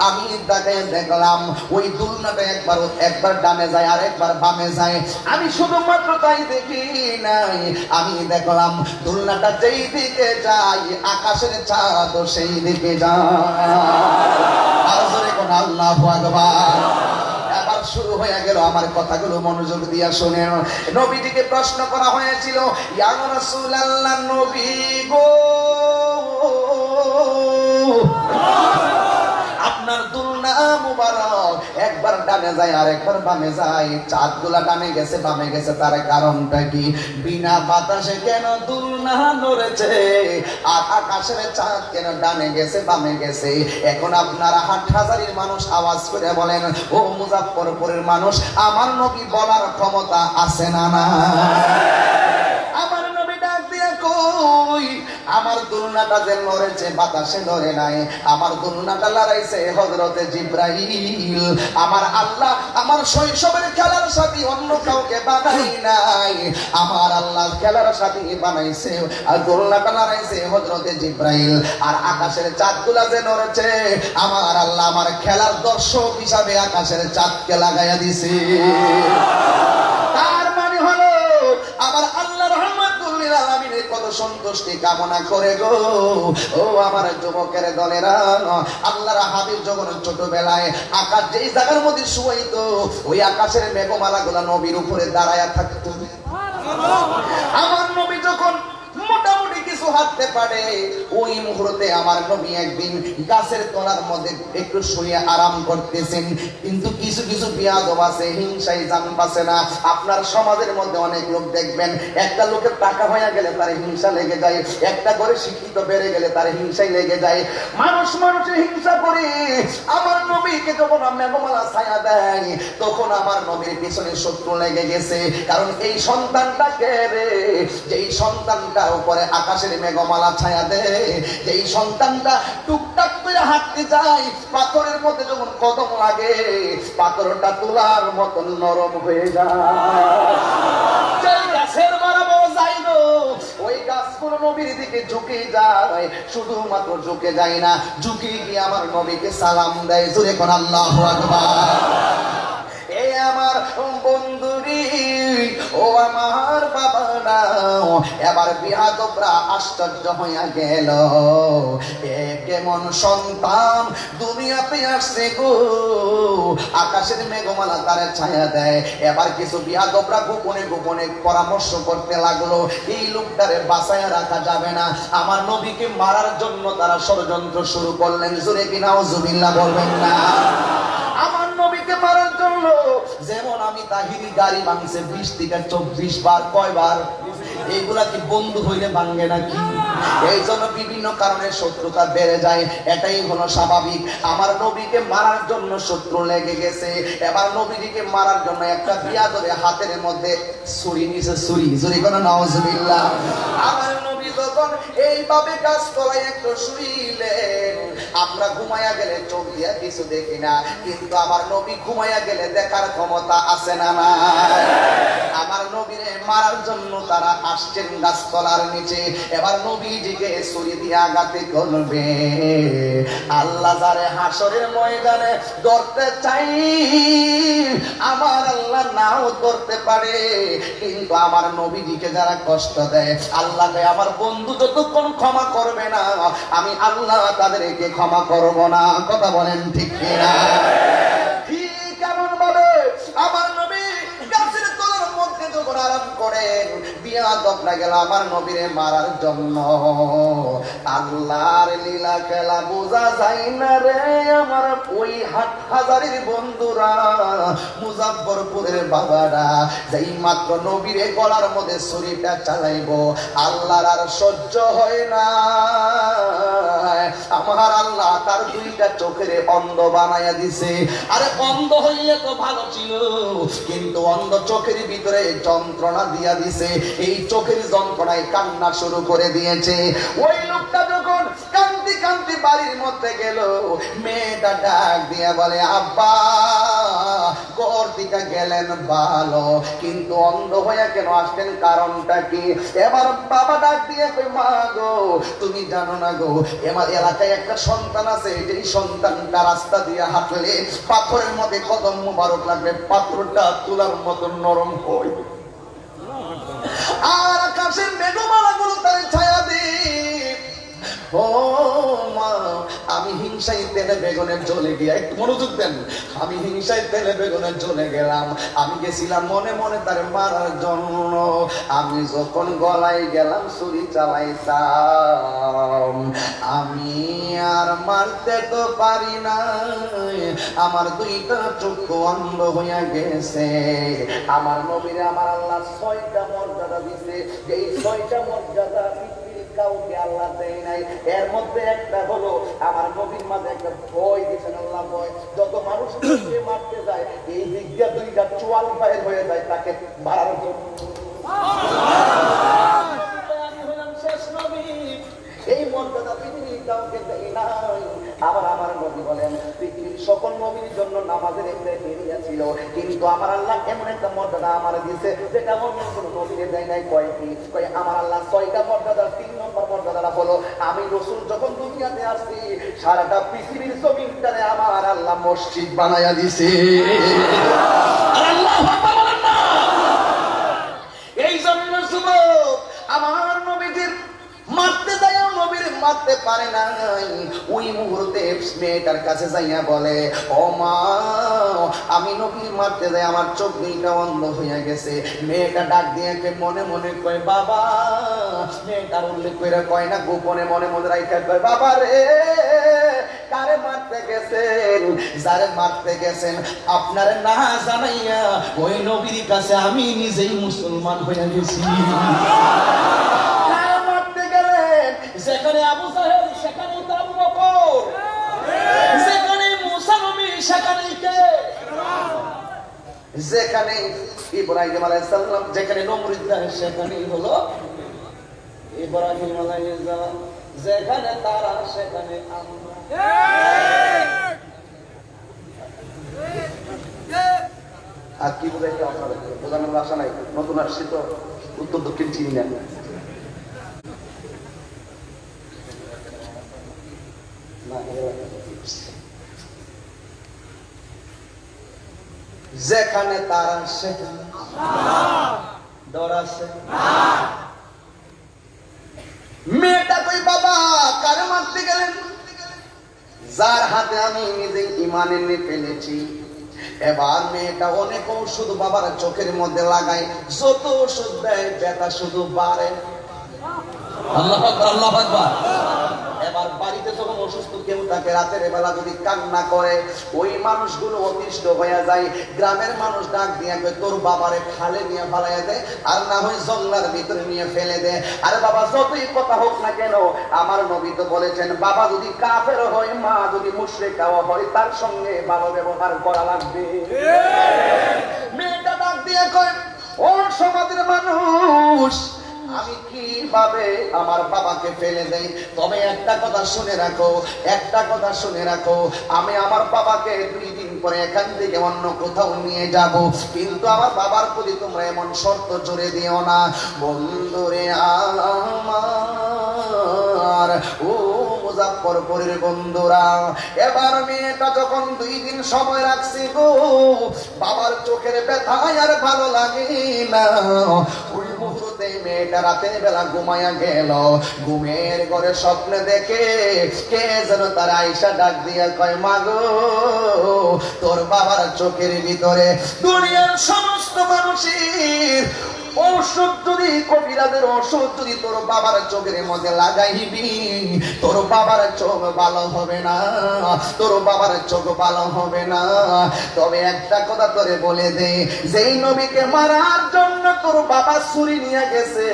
আমি তাকে দেখলাম ওই দুলনাটা একবার ডানে যায় আর একবার বামে যায় আমি শুধুমাত্র তাই দেখি নাই আমি দেখলাম দুলনাটা যেই দিকে যায় আকাশের চাঁদ সেই দিকে যায় আল্লাহু আকবার এবার শুরু হয়ে গেল আমার কথাগুলো মনোযোগ দিয়া শুনেন নবীজিকে প্রশ্ন করা হয়েছিল ইয়া রাসূলুল্লাহ নবী গো আপনার দুলনা মুবারক একবার ডানে যায় আর একবার বামে যায় চাঁদগুলা ডানে গেছে বামে গেছে তার কারণটা কি বিনা বাতাসে কেন দুলনা নড়েছে আর আকাশের চাঁদ কেন ডানে গেছে বামে গেছে এখন আপনারা হাটহাজারির মানুষ আওয়াজ করে বলেন ও মুজাফফরপুরের মানুষ আমার নবী বলার ক্ষমতা আছে না না আমার নবী ডাক দিয়ে কই আমার দুলনাটা যে লড়েছে বাতাসে লড়ে নাই আমার দুলনাটা লড়াইছে হযরতে জিবরাইল আমার আল্লাহ আমার শৈশবের খেলার সাথী অন্য কাউকে বানাই নাই আমার আল্লাহ খেলার সাথী বানাইছে আর দুলনাটা লড়াইছে হযরতে জিবরাইল আর আকাশের চাঁদগুলা যে নড়েছে আমার আল্লাহ আমার খেলার দর্শক হিসাবে আকাশের চাঁদকে লাগাইয়া দিছে তার মানে হলো আমার আল্লাহ রাহমাতুল লিল আলামিনের কত সন্তুষ্টি কামনা করে গো ও আমার যুবকের দলেরা আল্লাহর হাবিব যখন ছোটবেলায় আকাশ যেই জায়গার মধ্যে শুয়াইতো ওই আকাশের মেঘমালাগুলো নবীর উপরে দাঁড়ায়া থাকতো আমার নবী যখন মোটামুটি কিছু হাঁটতে পারে ওই মুহূর্তে আমার নবী একদিন গাছের তলার মধ্যে একটু শুয়ে আরাম করতেছেন কিন্তু কিছু কিছু বিয়াদব আছে হিংসায় জান বাঁচে না আপনার সমাজের মধ্যে অনেক লোক দেখবেন একটা লোকের টাকা হয়ে গেলে তার হিংসা লেগে যায় একটা করে শিক্ষিত বেড়ে গেলে তার হিংসাই লেগে যায় মানুষ মানুষের হিংসা করে আমার নবীকে যখন মেঘমালা ছায়া দেয় তখন আমার নবীর পিছনে শত্রু লেগে গেছে কারণ এই সন্তানটাকে রে যেই সন্তানটা উপরে আকাশের মেঘমালা ছায়া দেয় যেই সন্তানটা টুকটাক করে হাঁটতে যায় পাথরের মধ্যে যখন কদম লাগে পাথরটা তুলার মতন নরম হয়ে যায় নবীর দিকে ঝুঁকে যায়, শুধুমাত্র ঝুঁকে যায় না, ঝুঁকে গিয়ে আমার নবীকে সালাম দেয়। জোরে কোন আল্লাহু আকবার। এই আমার বন্ধুরি, ও আমার বাবারা, এবার বিয়াদবরা আশ্চর্য হইয়া গেল, এ কেমন সন্তান দুনিয়াতে আসছে গো। আকাশের মেঘমালা তারে ছায়া দেয়। এবার কিছু বিয়াদবরা গোপনে গোপনে পরামর্শ করতে লাগলো, এই লোকটারে বাঁচায় রাখা যাবে না, আমার নবীকে মারার জন্য তারা ষড়যন্ত্র শুরু করলেন। জোরে কি নাউজুবিল্লাহ বলবেন না? আমার নবীকে মারার জন্য যেমন আমি তাহিরি গাড়ি ভাঙছে 20 থেকে 24 বার, কয়বার? এইগুলা কি বন্ধু হইলে ভাঙে নাকি? এই জন্য বিভিন্ন কারণে শত্রুতা বেড়ে যায়, এটাই হলো স্বাভাবিক। আমার নবীকে মারার জন্য শত্রু লেগে গেছে। এবার নবীকে মারার জন্য একটা বিয়াদরে হাতের মধ্যে ছুরি নিছে, ছুরি। জোরে কোন নাউজুবিল্লাহ। আমার নবী যখন এইভাবে কাজ করায় একটু শুইলেন, আমরা ঘুমাইয়া গেলে চোখ দিয়া কিছু দেখি না, কিন্তু আমার নবী ঘুমাইয়া গেলে দেখার ক্ষমতা আছে না নাই? আমার নবীরে মারার জন্য তারা আসছেন গাছতলার নিচে। এবার নবীজিকে ছুরি দিয়ে আঘাতে করবে। আল্লাহ যারে হাসরের ময়দানে ধরতে চাই, আমার আল্লাহ নাও ধরতে পারে, কিন্তু আমার নবীজিকে যারা কষ্ট দেয়, আল্লাহকে আমার বন্ধু যতক্ষণ ক্ষমা করবে না, আমি আল্লাহ তাদেরকে ক্ষমা করব না। কথা বলেন ঠিক কিনা? কেমন ভাবে আমার নবী গাছের তলার মধ্যে যখন আরাম করেন, বিয়াদবরা গেল আমার নবীরে মারার জন্য। আল্লাহর লীলা খেলা বোঝা যায় না রে আমার ওই হাটহাজারির বন্ধুরা, মুজাফফরপুরের বাবারা, যেই মাত্র নবীরে গলার মধ্যে ছুরিটা চালাইবো, আল্লাহর আর সহ্য হয় না। আমার আল্লাহ তার দুইটা চোখের অন্ধ বানাইয়া দিছে। আরে অন্ধ হইলে তো ভালো ছিল, কিন্তু অন্ধ চোখের ভিতরে যন্ত্রণা দিয়া দিছে। এই চোখের যন্ত্রণায় কান্না শুরু করে দিয়েছে। ওই লোকটা যখন কান্দি কান্দি বাড়ির মধ্যে গেল, মেয়েটা ডাক দিয়া বলে, আব্বা ঘর দিকে গেলেন ভালো, কিন্তু অন্ধ হইয়া কেন আসলেন, কারণটা কি? এবার বাবা ডাক দিয়ে কই, মা গো তুমি জানো না গো, আমার এলাকায় একটা সন্তান আছে, যেই সন্তানটা রাস্তা দিয়ে হাঁটলে পাথরের মধ্যে কদম মুবারক লাগবে, পাথরটা তুলার মতন নরম হয়, আর আকাশের মেঘমালা গুলো তার ছায়া দিয়ে। ও মা, আমি হিংসায় তেলে বেগুনে জ্বলে গিয়া, একটু মনোযোগ দেন, আমি হিংসায় তেলে বেগুনে জ্বলে গেলাম। আমি গেছিলাম মনে মনে তার মারার জন্য। আমি যখন গলায় গেলাম ছুরি চালাইতাম, আমি আর মারতে তো পারি না, আমার দুইটা চক্ষু অন্ধ হইয়া গেছে। আমার নবীরে আমার আল্লাহ 6টা মর্যাদা দিছে, এই 6টা মর্যাদা কাউকে আল্লাহ দেয় নাই। এর মধ্যে একটা হলো আমার নবীর মাঝে একটা ভয় দিয়েছেন আল্লাহ, ভয়। যত মানুষ মারতে যায়, এই দিক দিয়ে দুইটা চোয়াল বাইর হয়ে যায় তাকে মারার জন্য। আমি হলাম শেষ নবী, এই মর্যাদা পৃথিবীর কাউকে দেয় নাই। আবার আমার নবী বলেন, পৃথিবীর সকল নবীর জন্য নামাজের একটা এরিয়া ছিল, কিন্তু আমার আল্লাহ এমন একটা মর্যাদা আমার দিয়েছে যেটা অন্য কোনো নবীরে দেয় নাই। কয়টি? আমার আল্লাহ 6টা মর্যাদার 3 নম্বর মর্যাদাটা হলো, আমি রাসূল যখন দুনিয়াতে আসছি, সারাটা পৃথিবীর জমিনটারে আমার আল্লাহ মসজিদ বানায়া দিছে। আল্লাহু আকবার বলেন না? এই জন্য যুবক, আমার নবীজির মারতে যায়, নবীর মারতে পারে না। ওই মুহূর্তে মেয়েটার কাছে যাইয়া বলে, ও মা, আমি নবীর মারতে যাই, আমার চোখ দুইটা অন্ধ হইয়া গেছে। মেয়েটা ডাক দিয়ে মনে মনে কয়, বাবা। মেয়েটার উল্লেখ করে কয় না, গোপনে মনে মনে রাইখা কয়, বাবা রে, কারে মারতে গেছেন? যারে মারতে গেছেন আপনারে না জানাইয়া ওই নবীর কাছে আমি নিজেই মুসলমান হইয়া গেছি। যেখানে আবু জাহেল, সেখানেই তো আবু বকর, যেখানে মুসা নবী, সেখানেই কে? যেখানে ইব্রাহিম আলাইহিস সালাম, যেখানে নমরুদ, সেখানেই হলো ইব্রাহিম আলাইহিস সালাম, যেখানে তারা, সেখানে আমরা। আর কি বুঝাইতে আপনাদের বোঝানোর আশা নাই, নতুন আসছি তো, উত্তর দক্ষিণ চিনি না। যেখানে তার সেখানে ডর আছে। মেয়েটা কই বাবা কারে মারতে গেলেন? যার হাতে আমি নিজে ইমান এনে ফেলেছি। এবার মেয়েটা অনেক ওষুধ বাবার চোখের মধ্যে লাগায়, যত ওষুধ দেয় ব্যথা শুধু বাড়ে। আল্লাহু আকবার, আল্লাহু আকবার। এবার বাড়িতে যখন অসুস্থ কেউ থাকে, রাতের বেলা যদি কান্না করে, ওই মানুষগুলো অতিষ্ঠ হয়ে যায়। গ্রামের মানুষ ডাক দিয়ে কয় তোর বাবারে খালে নিয়ে ফালাইয়া দেয়, আর না হয় জঙ্গলার ভিতরে নিয়ে ফেলে দেয়। আর বাবা যতই কথা হোক না কেন, আমার নবী তো বলেছেন বাবা যদি কাফের হয়, মা যদি মুশরিকাও হয়, তার সঙ্গে ভালো ব্যবহার করা লাগবে। মেয়েটা ডাক দিয়ে কয় ও সমাজের মানুষ, আমি কিভাবে আমার বাবাকে ফেলে দেই? তবে একটা কথা শুনে রাখো, একটা কথা শুনে রাখো, আমি আমার বাবাকে 2 দিন পরে এখান থেকে অন্য কোথাও নিয়ে যাব, কিন্তু আমার বাবার প্রতি তোমরা এমন শর্ত জুড়ে দিও না। বন্ধুরে আমার, ও মুজাফফরপুরের বন্ধুরা, এবার মেয়েটা যখন 2 দিন সময় রাখছি গো, বাবার চোখের ব্যথায় আর ভালো লাগে না। ওই মুহূর্তে মেয়েটা রাতের বেলা ঘুমায়া গেল। ঘুমের ঘরে স্বপ্নে দেখে কে যেন তার আয়েশা ডাক দিয়া কয় মা গো, তোর বাবার চোখের ভিতরে দুনিয়ার সমস্ত মানুষের ঔষধ যদি, কবিরাজের ঔষধ যদি তোর বাবার চোখের মধ্যে লাগাইবি, তোর বাবার চোখ ভালো হবে না, তোর বাবার চোখ ভালো হবে না। তবে একটা কথা তোরে বলে দে, যেই নবীকে মারার জন্য তোর বাবা ছুরি নিয়ে গেছে,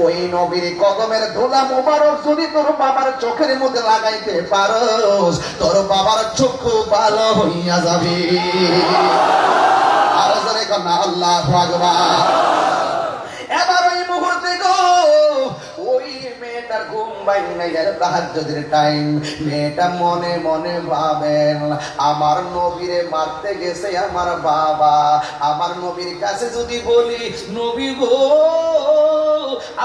ওই নবীর কদমের ধুলা মোবারক যদি তোর বাবার চোখের মধ্যে লাগাইতে পারোস, তোর বাবার চোখ ভালো হইয়া যাবে। আর জোরে কন্যা আল্লাহু আকবার। এবার ওই মুহূর্তে গো, ওই মেয়েটার ঘুম ভাঙে গেল, তাহাজ্জুদের টাইম। মেয়েটা মনে মনে ভাবেন আমার নবীরে মারতে গেছে আমার বাবা, আমার নবীর কাছে যদি বলি নবী গো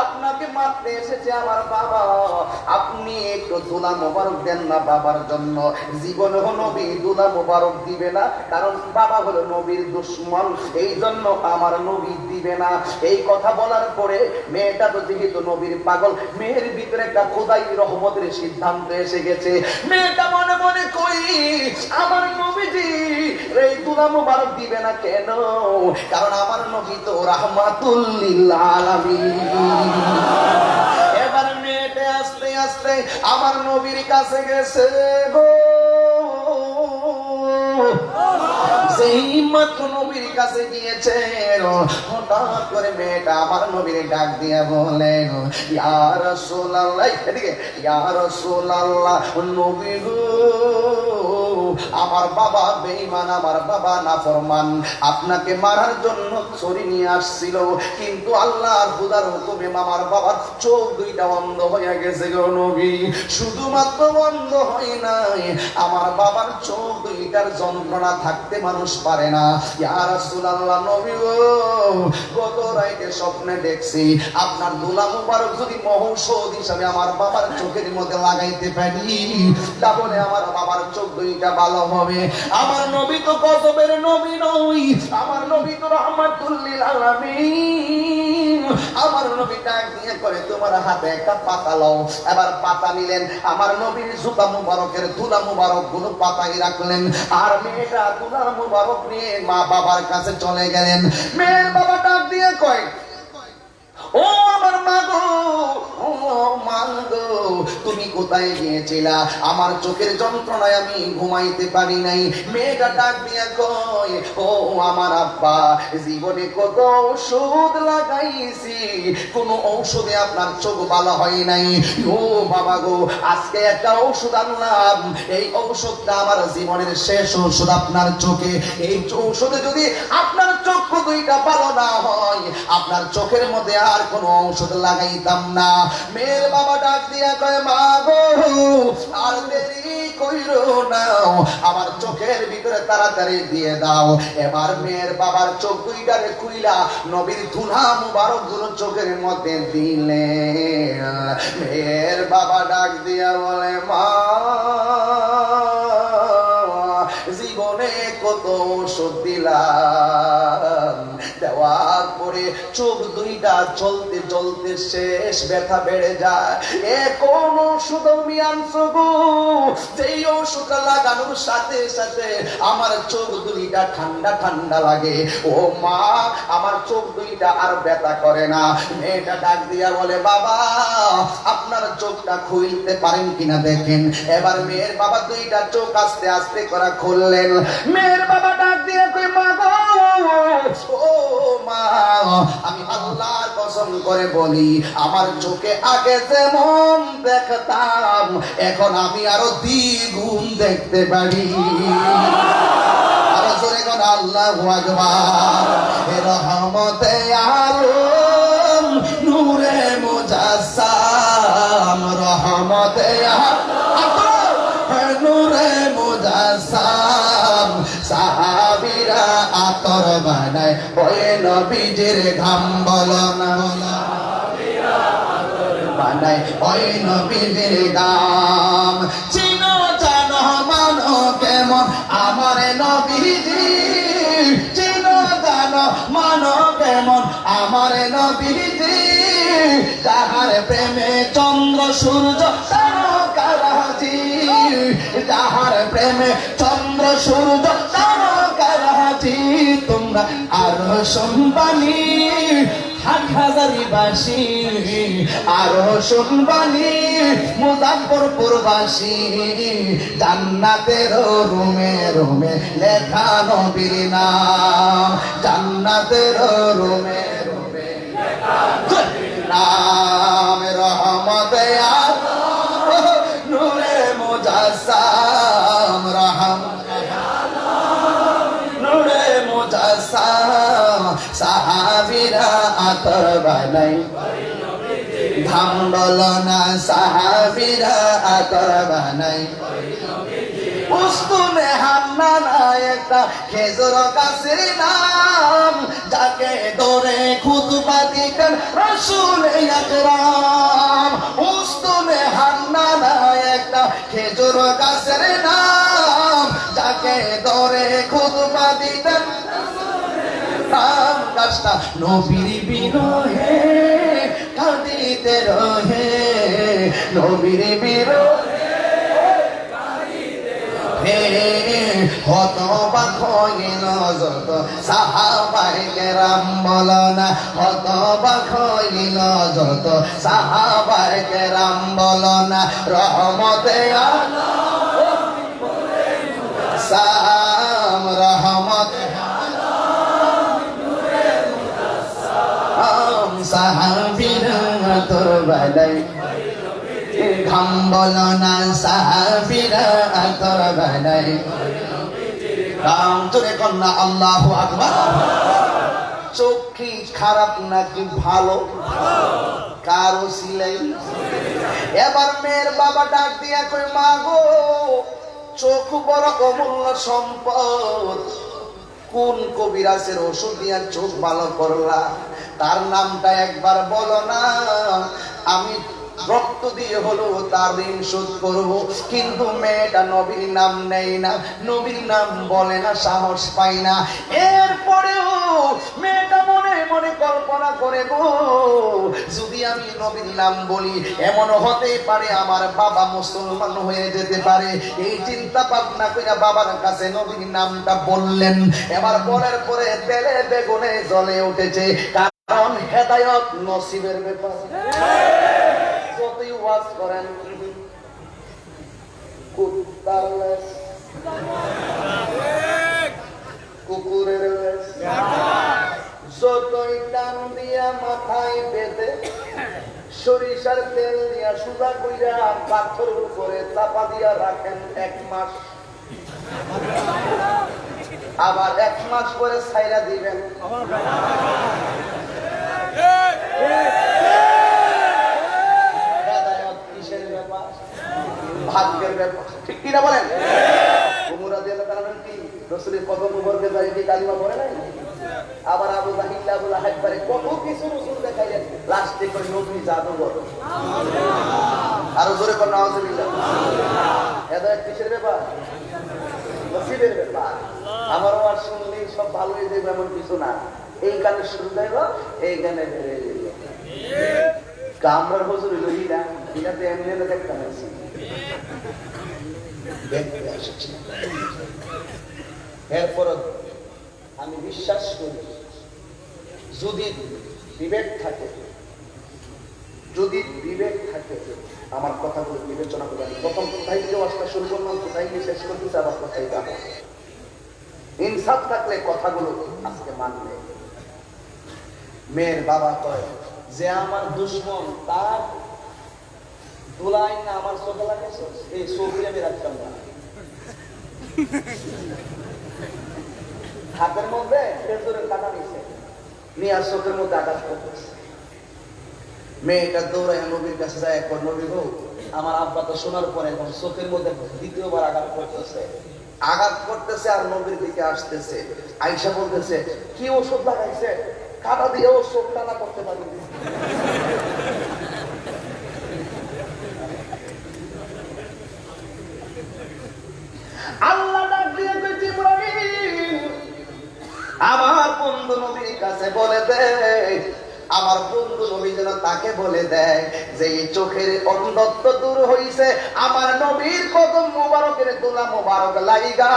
আপনাকে মারতে এসেছে আমার বাবা, আপনি একটু দুলা মোবারক দেন না বাবার জন্য। জীবনে নবী দুলা মোবারক দিবে না, কারণ বাবা হলো নবীর দুশ্মন, এই জন্য আমার নবী দিবে না। এই কথা বলার পরে মেয়েটা তো যেহেতু নবীর পাগল, মেয়ের ভিতরে একটা খোদাই রহমতের সিদ্ধান্ত এসে গেছে। মেয়েটা মনে মনে কই আমার নবীজি এই দুলা মোবারক দিবে না কেন? কারণ আমার নবী তো রাহমাতুল লিল আলামিন। এবার মেয়েটা আস্তে আস্তে আমার নবীর কাছে গেছে গো, সেই মাত্র নবীর কাছে গিয়েছে, হঠাৎ করে মেয়েটা আমার নবীর ডাক দিয়ে বলে ইয়া রাসূলুল্লাহ, এদিকে ইয়া রাসূলুল্লাহ, নবী গো আমার বাবা বেঈমান, আমার বাবা নাফরমান, আপনাকে মারার জন্য ছুরি নিয়ে আসছিল, কিন্তু আল্লাহর খোদার হুকুমে আমার বাবার চোখ 2টা অন্ধ হয়ে গেছে গো নবী। শুধুমাত্র অন্ধ হয় নাই, আমার বাবার চোখ 2টার যন্ত্রণা থাকতে মানুষ পারে না। ইয়া রাসূলুল্লাহ, নবী গো গত রাতে স্বপ্নে দেখছি আপনার দুলা মুবারক যদি মহৌষধ হিসাবে আমার বাবার চোখের মধ্যে লাগাইতে পারি, তাহলে আমার বাবার চোখ 2টা ভালো হবে। আমার নবী তো গজবের নবী নই, আমার নবী তো রাহমাতুল লিল আলামিন। আমার নবী ডাক দিয়ে করে তোমার হাতে একটা পাতা লও। এবার পাতা নিলেন, আমার নবীর জুতা মুবারকের দুলা মুবারক গুলো পাতায় রাখলেন, আর মেয়েটা দুলা মুবারক নিয়ে মা বাবার কাছে চলে গেলেন। মেয়ের বাবা ডাক দিয়ে কয় ও আমার মা গো, ও মা গো, তুমি কোথায় গিয়েছিলা? আমার চোখের যন্ত্রণায় আমি ঘুমাইতে পারি নাই। মেয়েটা ডাক দিয়া কয় ও আমার আব্বা, জীবনে কত ঔষধ লাগাইছি, কোন ঔষধে আপনার চোখ ভালো হয় নাই। ও বাবা গো, আজকে একটা ঔষধ আনলাম, এই ঔষধটা আমার জীবনের শেষ ঔষধ আপনার চোখে। এই ঔষধে যদি আপনার চোখ 2টা ভালো না হয়, আপনার চোখের মধ্যে আর কোন ঔষধ লাগাইতাম না। মেয়ের বাবা ডাক দিয়া কয় মা গো, আর দেরি কইরো না, আমার চোখের ভিতরে তাড়াতাড়ি দিয়ে দাও। এবার মেয়ের বাবার চোখ 2টারে খুইলা নবীর ধুলা মুবারক গুলো চোখের মধ্যে দিলে। মেয়ের বাবা ডাক দিয়া বলে মা চোখ দুইটা চলতে চলতে শেষ, ব্যথা বেড়ে যায়। এ কোন ওষুধ আমি আনছো গো, যেই ওষুধ লাগানোর সাথে সাথে আমার চোখ দুইটা ঠান্ডা ঠান্ডা লাগে। ও মা, আমার চোখ দুইটা আর ব্যথা করে না। মেয়েটা ডাক দিয়া বলে, বাবা আপনার চোখটা খুলতে পারেন কিনা দেখেন। এবার মেয়ের বাবা দুইটা চোখ আস্তে আস্তে করে খুললেন। মেয়ের বাবা ডাক দিয়ে কই, মা গো, ও মা, আমি আল্লাহর কসম করে বলি, আমার চোখে আগে যেমন দেখতাম এখন আমি আরো দ্বিগুণ দেখতে পারি। আরো জোরে কোন আল্লাহু আকবার। এ রহমতে আলম নূরে মুজাসসাম, রহমতে আলম নূরে মুজাসসাম, সাহাবীরা আতর বানায় ওই নবীজির ঘাম, বলো না বানায় ওই নবীজির ঘাম। চিনো জানো মানো কেমন আমার নবীজি, চিনো জানো মানো কেমন আমার নবীজি, যাহার প্রেমে চন্দ্র সূর্য তারকারাজি, যাহার প্রেমে চন্দ্র সূর্য তারকারাজি। তোমরা আরো শুনবানি হাটহাজারীবাসী, আরো শুনবানি মুজাফফরপুরবাসী, জান্নাতের রুমে রুমে লেখা নবীর নাম, জান্নাতের রুমে রুমে লেখা নবীর নাম। রহমতে আলম নূরে মুজাসসাম, রহমতে আলম নূরে মুজাসসাম, সাহাবীরা আতর বানাই ঘাম, বলো না সাহাবীরা আতর বানাই। উস্তুনে হান্নানা একটা খেজুর গাছের নাম, যাকে ধরে খুতবা দিতেন রাসূল আকরাম। উস্তুনে হান্নানা একটা খেজুর গাছের নাম, যাকে ধরে খুতবা দিতেন গাছটা নবীর বিরহে কাঁদিতে রহে, নবীর বিরহে হতবাক হইল যত সাহাবায়ে কেরাম, বলো না হতবাক হইল যত সাহাবায়ে কেরাম, বলো না রহমতে আলম সাম, রহমতে সাহাবীরা তোর বালাই ঘাম, বলো না সাহাবীরা তোর বালাই ঘাম। তোরে কন্যা আল্লাহু আকবার। চোখ কি খারাপ নাকি ভালো? কারো সিলাই। এবার মেয়ের বাবা ডাক দিয়া কই, মা গো, চোখ বড় অমূল্য সম্পদ, কোন কবিরাজের ওষুধ দিয়া চোখ ভালো করলা, তার নামটা একবার বলো না, আমি রক্ত দিয়ে হলো তার ঋণ শোধ করবো। কিন্তু মেয়েটা নবীর নাম নেই না, নবীর নাম বলে না, সাহস পাই না। এরপরেও মেয়েটা মনে মনে কল্পনা করে গো, যদি আমি নবীর নাম বলি এমন হতে পারে আমার বাবা মুসলমান হয়ে যেতে পারে। এই চিন্তা ভাবনা করে বাবার কাছে নবীর নামটা বললেন। এবার বলার পরে তেলে বেগুনে জ্বলে উঠেছে, কারণ হেদায়েত নসিবের ব্যাপার। যতই ওয়াজ করেন কুত্তার লেজ, কুকুরের লেজ, যতই টান দিয়া মাথায় বেঁধে সরিষার তেল দিয়া সুদা কইরা পাথরের উপরে চাপা দিয়া রাখেন 1 মাস, আবার 1 মাস পরে ছাইরা দিবেন। ভাগ্যের ব্যাপার, ঠিক কিনা বলেন? রসুলের কদম মুবারকে দাঁড়িয়ে কালিমা পড়ে নাই? আবার আবু জাহিল আবু লাহাব পারে কত কিছু রসুল দেখাইলেন, লাস্টে করে নবী জাদুঘর। আরো জোরে করে নাউজুবিল্লাহ। এটা কিসের ব্যাপার? নসিবের ব্যাপার। আমারও আর শুনলেই সব ভালো হয়ে যাবে এমন কিছু না। এই গানের শুরু দেব, এই গানের কামরার হুজুর লইলা এটাতে এমনি দেখতাম দেখতে আসছি। এরপর আমি বিশ্বাস করি যদি বিবেক থাকে, যদি বিবেক থাকে আমার কথাগুলো বিবেচনা করে, আমি প্রথম কোথায় গিয়ে ওয়াজটা শুরু করলাম, কোথায় গিয়ে শেষ করতেছি, আবার কোথায় যাবো। ইনসাফ থাকলে কথাগুলো আজকে মানবে। মেয়ের বাবা কয় যে আমার দুশ্মন তার দুলাই না আমার চোখে লাগাইছে, এই চোখে আমি রাখতাম না। হাতের মধ্যে খেজুরের কাটা নিছে, নিয়ে আর চোখের মধ্যে আঘাত করতেছে। মেয়েটা দৌড়ায় নবীর কাছে যায়, একবার নবী গো আমার আব্বা তো শোনার পরে এখন চোখের মধ্যে দ্বিতীয়বার আঘাত করতেছে, আঘাত করতেছে আর নবীর দিকে আসতেছে। আয়েশা বলতেছে কি ওষুধ লাগাইছে, কাটা দিয়ে ও চোখ টানা করতে পারি। আল্লাহ ডাক দিয়ে কইছে ইব্রাহিম আমার বন্ধু নবীর কাছে বলে দে, আমার বন্ধু নবী যেন তাকে বলে দেয় যে এই চোখের অন্ধত্ব দূর হইছে আমার নবীর কদম মোবারকের দোলা মোবারক লাইগা।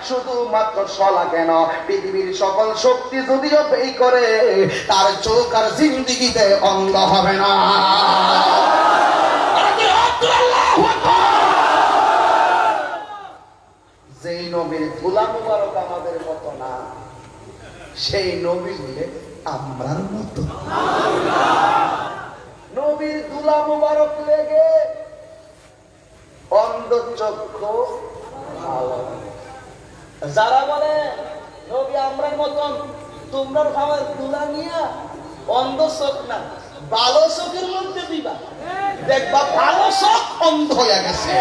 শুধুমাত্র সলা কেন, পৃথিবীর সকল শক্তি যদিও ব্যয় করে তার চোখ আর জিন্দিগিতে অন্ধ হবে না। যেই নবীর দোলা মোবারক আমাদের মতো না, সেই নবী হলে আমরার মতো। নবীর দুলা মুবারক লেগে অন্ধ চক্ষু, যারা বলে নবী আমরার মতন, তোমরা খাবার দুলা নিয়া অন্ধ চোখ না ভালো চোখের মধ্যে দিবা, দেখবা ভালো চোখ অন্ধ হয়ে গেছে।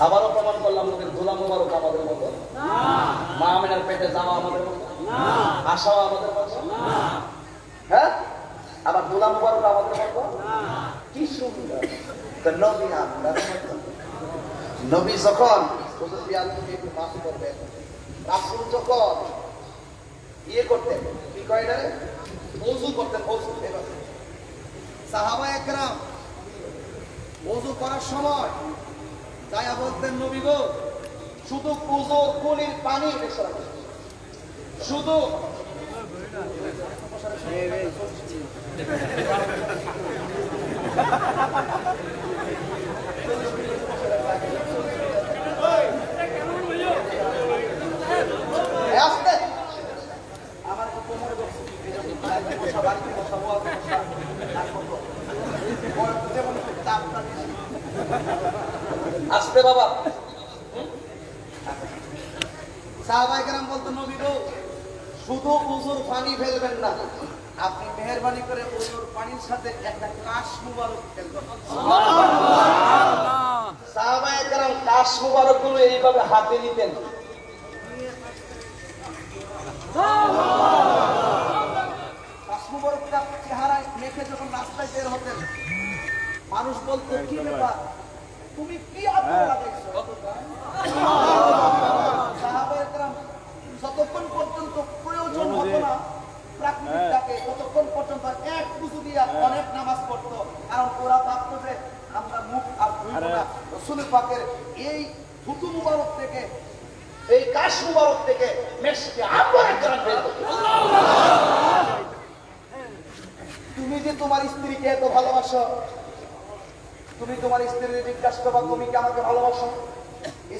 আবারও প্রমাণ করলাম নবীর দোলা মুবারক আমাদের মতো না, মা আমিনার পেটে যাওয়া আমাদের মতো না, আশাও আমাদের মতো না, হ্যাঁ আবার দোলা মুবারক আমাদের মতো না। কি সুন্দর তো নবী আমরার মতো। নবী যখন হুজুর বিয়াদকে একটু মাফ করবেন, রাসূল যখন ইয়ে করতেন কি কয় না ওযু করতেন, ওযু এবার সাহাবায়ে কেরাম ওযু করার সময় তাইয়া বলতেন নবী গো শুধু কুজোর কুলির পানি শুধু আসতে আমার কোমরে বসে বাড়িতে বসাবো আসতে বাবা। সাহাবায়ে কেরাম বলতেন নবী গো শুধু ওযুর পানি ফেলবেন না, আপনি মেহেরবানি করে ওযুর পানির সাথে একটা কাশ মুবারক ফেলবেন। সুবহানাল্লাহ। সাহাবায়ে কেরাম কাশ মুবারক গুলো এইভাবে হাতে নিতেন, কাশ মুবারকটা চেহারায় মেখে যখন রাস্তায় বের হতেন মানুষ বলতো কি ব্যাপার তুমি কি আতর লাগাইছো। সাহাবায়ে কেরাম যতক্ষণ পর্যন্ত প্রয়োজন হতো না প্রাকৃতিকটাকে ততক্ষণ পর্যন্ত এক কুজু দিয়া অনেক নামাজ পড়তো, কারণ ওরা ভাবতো যে আমরা মুখ আর ধুইব না, রাসূল পাকের এই থুতু মুবারক থেকে এই কাশ মুবারক থেকে মেশকে আম্বরে করা হতো। তুমি যে তোমার স্ত্রীকে এত ভালোবাসো, তুমি তোমার স্ত্রীর জিজ্ঞাসা করবা তুমি কি আমাকে ভালোবাসো,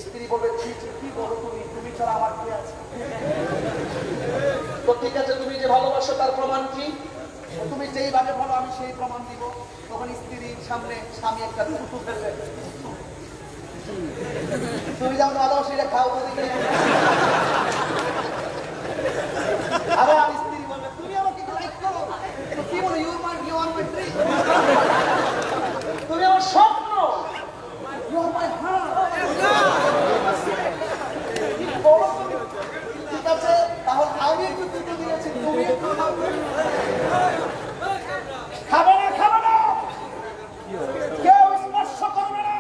স্ত্রী বলবে কি বলো তুমি, তুমি ছাড়া আমার কি আছে। তো ঠিক আছে তুমি যে ভালোবাসো তার প্রমাণ কি, তুমি যেইভাবে বলো আমি সেই প্রমাণ দিব। তখন স্ত্রীর সামনে স্বামী একটা থুতু ফেলবে, তুমি যেমন ভালোবাসো এটা খাও দিকে। আরে আমার স্ত্রী বলবে তুমি আমাকে লাইক করো, তো কি বলো ইউ আর মাই ড্রিম, তুমি আমার স্বপ্ন, ইউ আর মাই হার্ট। ঠিক আছে তাহলে আমি একটু তুলে দিয়েছি, তুমি একটু খাবে না, কেউ স্পর্শ করবে না,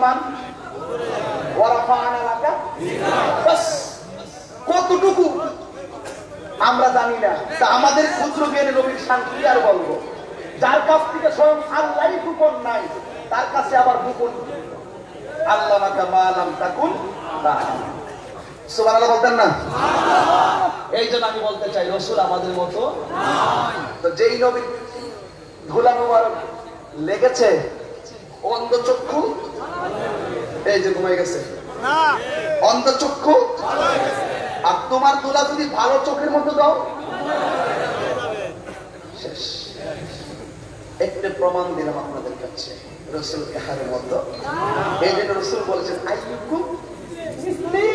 আসমান ওয়া রাফা'না লাকা বাস কতটুকু আমরা জানি না। তা আমাদের ক্ষুদ্র জ্ঞানে নবীর শান কি আর বলবো? যার কাছ থেকে স্বয়ং আল্লাহই গোপন নাই, তার কাছে আবার গোপন আল্লাহ মাকা মালাম তাকুন তাআলাম। সুবহানাল্লাহ বলতেন না? এই জন্য আমি বলতে চাই রাসূল আমাদের মতো নয়। তো যেই নবীর ধুলা মুবারক লেগেছে অন্ধচক্ষু এই যে ঘুমাই গেছে না, অন্ধচক্ষু। আর তোমার ধুলা যদি ভালো চোখের মধ্যে দাও শেষ। একটা প্রমাণ দিলাম আপনাদের কাছে রাসূল কাহারের মতো। এই জন্য রাসূল বলেছেন আইয়ুকুম মিসলি,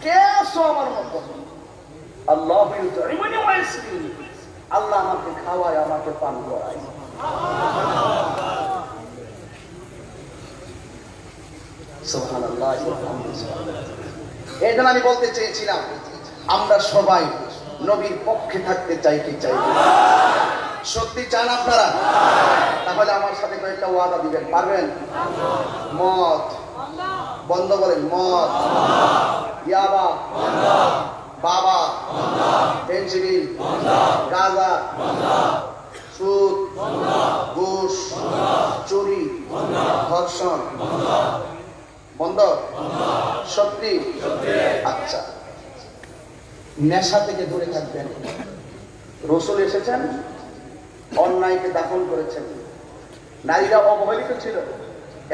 কে আছো আমার মতো? আল্লাহ ইউতঈমুনি ওয়া ইয়াসকিনি, আল্লাহ আমাকে খাওয়ায় আমাকে পান করায়। সুবহানাল্লাহ। এই জন্য আমি বলতে চেয়েছিলাম আমরা সবাই নবীর পক্ষে থাকতে চাই কি চাই? সত্যি চান আপনারা? তাহলে আমার সাথে কয়েকটা ওয়াদা দিবেন, পারবেন? মদ বন্ধ করেন, মদ, ইয়াবা, বাবা, পেনসিলিন, গাঁজা, সুদ, ঘুষ, চুরি, ধর্ষণ বন্ধ। সত্যি? আচ্ছা। নেশা থেকে দূরে থাকবেন। রাসূল এসেছেন, অন্যায়কে দাফন করেছেন, নারীরা অবহেলিত ছিল,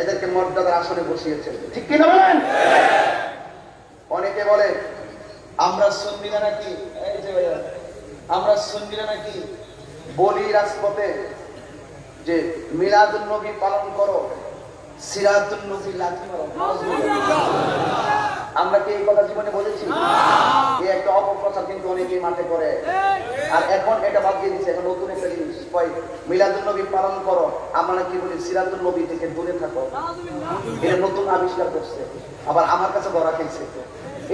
এদেরকে মর্যাদার আসনে বসিয়েছেন, ঠিক কিনা বলেন? অনেকে বলে আমরা সুন্নিরা নাকি, এই যে আমরা সুন্নিরা নাকি বলি রাজপথে যে মিলাদুন নবী পালন করো, সিরাতুন নবী লাথি মারো। আমরা কি এই কথা জীবনে বলেছি? এই একটা অপপ্রচার কিন্তু অনেকেই মাঠে করে। আর এখন এটা বাদ দিয়ে দিচ্ছে, এখন নতুন একটা জিনিস কয় মিলাদুন নবী পালন করো, আমরা কি বলি সিরাতুন নবী থেকে দূরে থাকো। এটা নতুন আবিষ্কার করছে, আবার আমার কাছে ধরা খেয়েছে।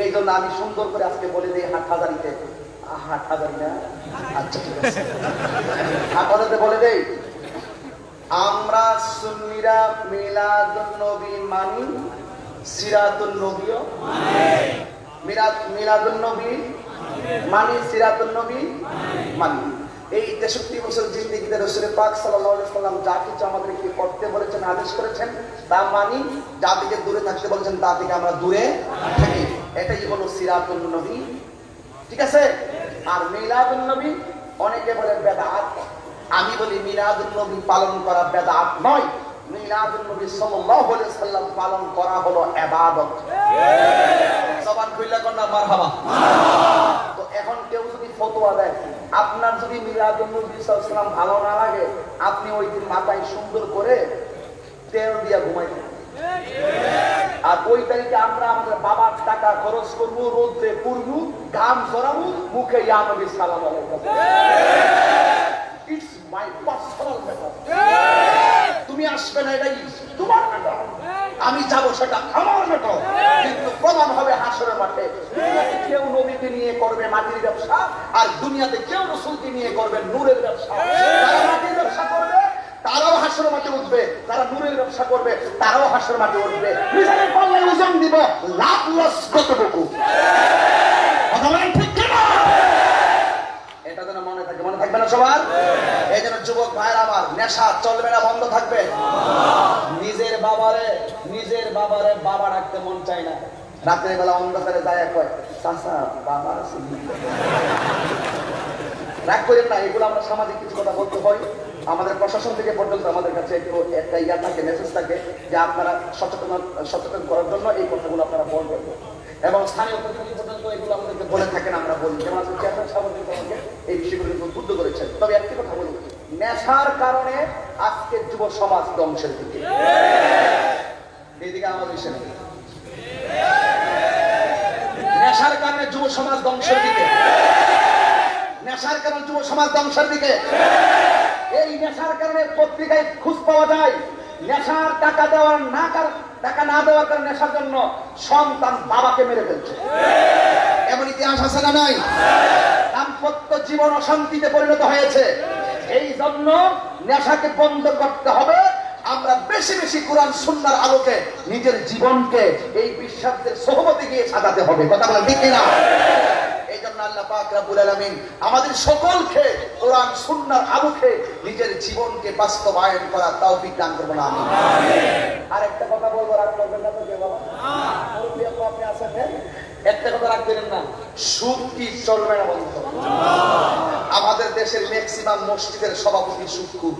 এই জন্য আমি সুন্দর করে আজকে বলে দিই হাটহাজারিতে, হাটহাজারি না, আচ্ছা ঠিক আছে, হাটহাজারিতে বলে দেই আমরা সুন্নিরা মিলাদুন নবী মানি, সিরাতুন নবীও মিলাদুন নবী মানি, সিরাতুন নবী মানি। এই 63 বছর জিন্দেগিতে রাসূল পাক সাল্লাল্লাহু আলাইহি ওয়াসাল্লাম যা কিছু আমাদেরকে করতে বলেছেন, আদেশ করেছেন, তা মানি। যা থেকে দূরে থাকতে বলেছেন তা থেকে আমরা দূরে থাকি। এটাই হলো সিরাতুন নবী, ঠিক আছে? আর মিলাদুন নবী অনেকে বলে বেদাত, আমি বলি মিলাদুন নবী পালন করা বেদাত নয়, মিলাদুন নবী সাল্লাল্লাহু আলাইহি ওয়াসাল্লাম পালন করা হলো ইবাদত। জবান খুলে কোন না মারহাবা। তো এখন কেউ যদি ফতোয়া দেয়, আপনার যদি মিলাদুন নবী সাল্লাল্লাহু আলাইহি ওয়াসাল্লাম ভালো না লাগে, আপনি ওই দিন মাথায় সুন্দর করে তেল দিয়া ঘুমাইবেন। আর ওই তারিখে আমরা আমাদের বাবার টাকা খরচ করবো, রোদ্রে পুরবো, ঘাম ঝরাবো, মুখে ইয়া নবী সালাম আলাইকুম। It's my personal matter. তুমি আসবে না এটাই তোমার ম্যাটার, আমি যাবো সেটা আমার ম্যাটার। কিন্তু প্রমাণ হবে হাসরের মাঠে। দুনিয়াতে কেউ নবীকে নিয়ে করবে মাটির ব্যবসা, আর দুনিয়াতে কেউ রাসূলকে নিয়ে করবে নূরের ব্যবসা। যারা মাটির ব্যবসা করবে তারাও হাসরের মাঠে উঠবে, যারা নূরের ব্যবসা করবে তারাও হাসরের মাঠে উঠবে। মিজানের পাল্লায় ওজন দিব, লাভ লস কতটুকু, কথা বলেন ঠিক কিনা? এটা যেন মনে থাকে, মনে থাকবে না সবার? এই জন্য যুবক ভাইরা আমার, নেশা চলবে না, বন্ধ থাকবে। নিজের বাবারে বাবা ডাকতে মন চায় না, রাতের বেলা অন্ধকারে যায় কয় চাচা বাবা আছে। রাগ করেন না, এগুলো আমরা সামাজিক কিছু কথা বলতে হয়। আমাদের প্রশাসন থেকে পর্যন্ত আমাদের কাছে একটা ইয়া থাকে, মেসেজ থাকে যে আপনারা সচেতন করার জন্য এই কথাগুলো আপনারা বলবেন, এবং স্থানীয় প্রতিনিধি পর্যন্ত এগুলো আমাদেরকে বলে থাকেন, আমরা বলি। যেমন আজকে চেয়ারম্যান সাহেব আমাকে এই বিষয়গুলো উদ্বুদ্ধ করেছেন। তবে একটি কথা বলি, নেশার কারণে আজকে যুব সমাজ ধ্বংসের দিকে, এইদিকে আমার বিষয় নেই। নেশার কারণে যুব সমাজ ধ্বংসের দিকে, নেশার কারণে যুব সমাজ ধ্বংসের দিকে। এই নেশার কারণে পত্রিকায় খোঁজ পাওয়া যায়, নেশার টাকা না দেওয়ার কারণে নেশার জন্য সন্তান বাবাকে মেরে ফেলছে। এমন ইতিহাস আছে না নাই? দাম্পত্য জীবন অশান্তিতে পরিণত হয়েছে। এই জন্য নেশাকে বন্ধ করতে হবে। আমরা বেশি বেশি কোরআন সুন্নাহর আলোকে নিজের জীবনকে এই বিশ্বাসের সহমতে গিয়ে সাজাতে হবে। কথা বলেন ঠিক কিনা? এই জন্য আল্লাহ পাক রব্বুল আলামিন আমাদের সকলকে কোরআন সুন্নাহর আলোকে নিজের জীবনকে বাস্তবায়ন করার তৌফিক দান করুন, আমিন। আর একটা কথা বলবো, রাগ করবেন না তো কে বাবা? মুরব্বি আপনি আছেন, একটা কথা রাখবেন না, সুদ কি চলবে না বন্ধু? আমাদের দেশের ম্যাক্সিমাম মসজিদের সভাপতি সুদখোর।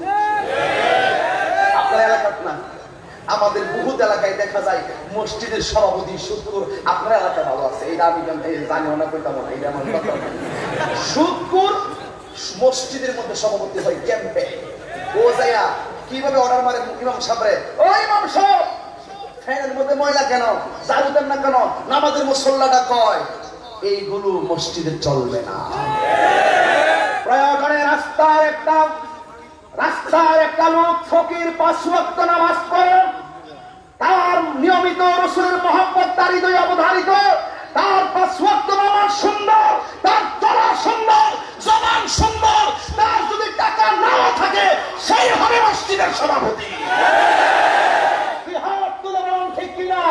আপনার এলাকার না, আমাদের বহুত এলাকায় দেখা যায় মসজিদের সভাপতি সুদখোর। আপনার এলাকা ভালো আছে, এটা আমি জানিও না, কইতাম না, এটা আমার কথা না। সুদখোর মসজিদের মধ্যে সভাপতি হয় ক্যাম্পে। ও যাইয়া কিভাবে অর্ডার মারে ইমাম সাহেবরে, ও ইমাম সাহেব ফ্যানের মধ্যে ময়লা কেন, ঝাড়ু দেন না কেন, নামাজের মুসল্লাটা কয়। এইগুলো মসজিদে চলবে না। প্রয়োজনে রাস্তার একটা লোক ফকির 5 ওয়াক্ত নামাজ পড়ে, তার নিয়মিত রাসূলের মহব্বত তার হৃদয়ে অবধারিত, তার 5 ওয়াক্ত নামাজ সুন্দর, তার চলা সুন্দর, জবান সুন্দর, তার যদি টাকা নাও থাকে সেই হবে মসজিদের সভাপতি। ঠিক কিনা?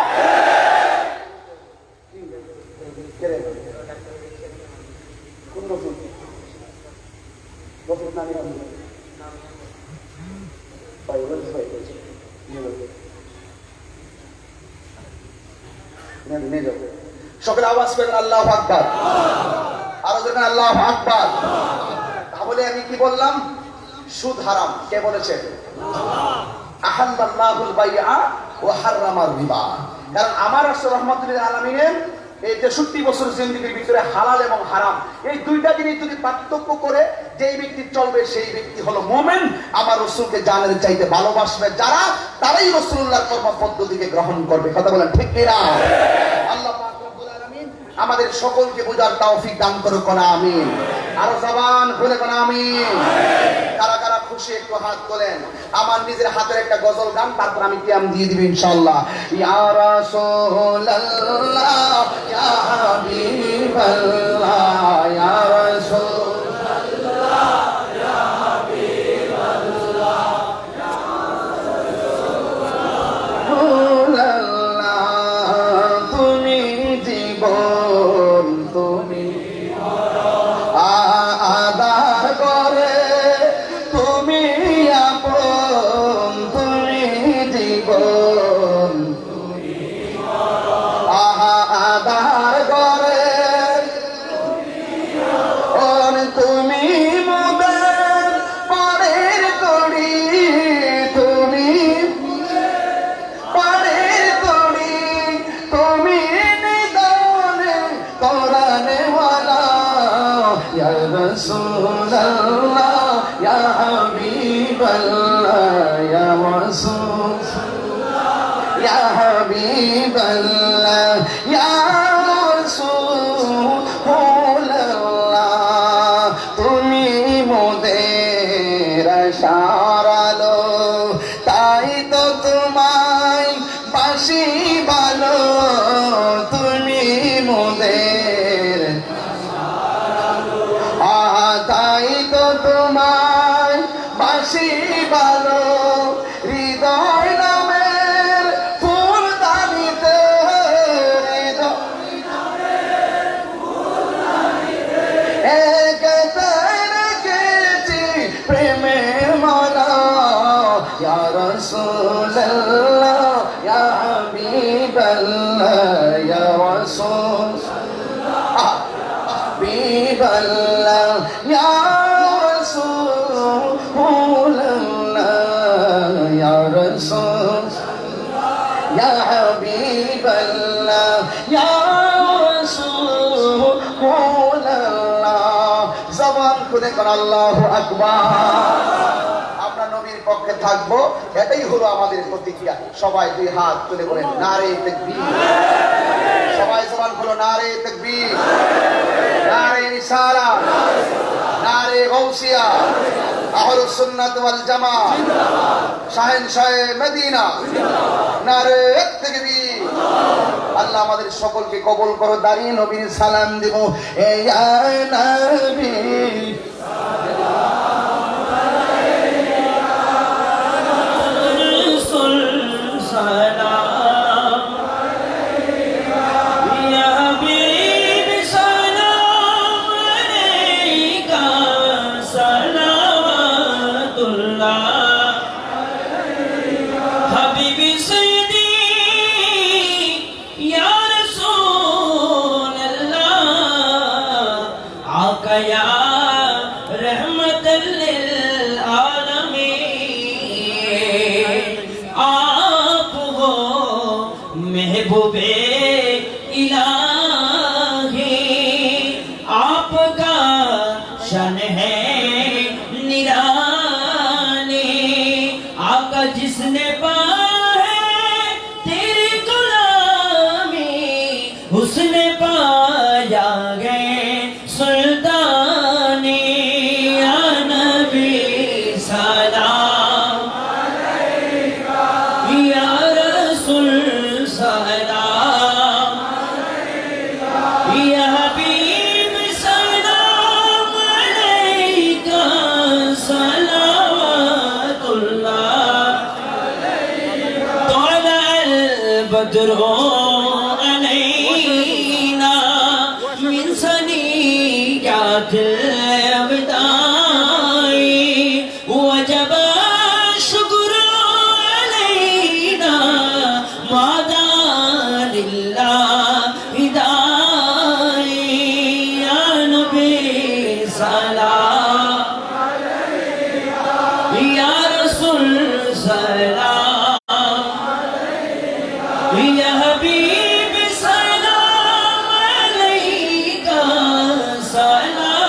কোন রসুল? রসুল নামে সকলে আওয়াজ করেন আল্লাহু আকবার। আরো যখন আল্লাহু আকবার। তাহলে আমি কি বললাম? সুদ হারাম। কে বলেছে? আহাল্লাল্লাহুল বাইআ ওয়া হাররামার রিবা। কারণ আমার রাসূল রাহমাতুল আলামিনের এই 63 বছর জিন্দেগির ভিতরে হালাল এবং হারাম এই দুইটা জিনিস যদি পার্থক্য করে যেই ব্যক্তি চলবে সেই ব্যক্তি হলো মুমিন। আমার রাসূলকে জানের চাইতে ভালোবাসবে যারা, তারাই রাসূলুল্লাহর কর্ম পদ্ধতিকে গ্রহণ করবে। কথা বলেন ঠিক কিনা? আল্লাহ পাক রব্বুল আলামিন আমাদের সকলকে বুঝার তৌফিক দান করুক, না আমিন। আরো জবান খুলে কোন আমিন। কারা কারা খুশি একটু হাত তোলেন। আমার নিজের হাতের একটা গজল গান, তারপর আমি কিয়াম দিয়ে দিব ইনশাআল্লাহ। ইয়া রাসূলুল্লাহ ইয়া হাবিবাল্লাহ ইয়া রাসূলুল্লাহ ইয়া হাবিবাল্লাহ ইয়া রাসূলুল্লাহ তুমি জীবন তুমি আদার করে, তুমি আপন তুমি জীবন আদার করে, তুমি মুদের পরের করি, তুমি পরের করি, তুমি নিদানে কোরআনে ওয়ালা ইয়া রাসূলুল্লাহ ইয়া হাবিবাল্লাহ ইয়া রাসূলুল্লাহ ইয়া হাবিবাল্লাহ ইয়া রাসূলুল্লাহ তুমি মোদের আশার আলো, তাই তো তোমায় বাসি ভালো, তুমি মোদের তাই তো তোমায় বাসি ভালো, হৃদয় নামের ফুল দানিতে, রেখেছি প্রেমের মালা, ইয়া রাসূলুল্লাহ ইয়া হাবিবাল্লাহ ইয়া রাসূলুল্লাহ হাবিবাল্লাহ ইয়া রাসূলুল্লাহ ইয়া রাসূলুল্লাহ ইয়া হাবিবাল্লাহ ইয়া রাসূলুল্লাহ। জবান খুলে কোন আল্লাহু আকবার। আমরা নবীর পক্ষে থাকবো, এটাই হলো আমাদের প্রতিক্রিয়া। সবাই দুই হাত তুলে বলেন নারে তাকবীর। সবাই জবান খুলো নারে তাকবীর, নারে রিসালাত, নারে গাউসিয়া, আহলুস সুন্নাত ওয়াল জামাত, শাহেনশাহ মদিনা, নারে তাকবীর। আল্লাহ আমাদের সকলকে কবুল করো। দাঁড়িয়ে নবীর সালাম দিব। এ ইয়া নবী महबूबे इलाही आपका शन है निरानी आका जिसने पाया है तेरी गुलामी उसने पाया गए सुल्तानी या नबी सलाम या रसूल सलाम या हबीब सलाम अलैका सलावतुल्लाह तौला अल बद्रो अलैना मिन सनियातिल विदाई वजब शुक्र अलैना मादा लिल्लाहि दाई या नबी सलाम या रसूल सलाम या हबीब सलाम अलैका सलावतुल्लाह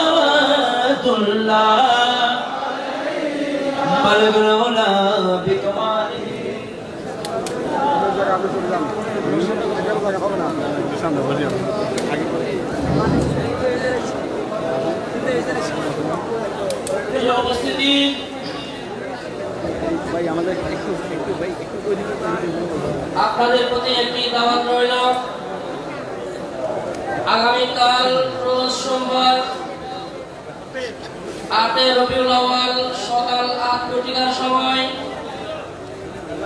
बलगुना बिकमाली উপস্থিতি আপনাদের প্রতি একটি দাওয়াত রইল আগামীকাল রোজ সোমবার 8 রবিউল আউয়াল সকাল 8 ঘটিকার সময়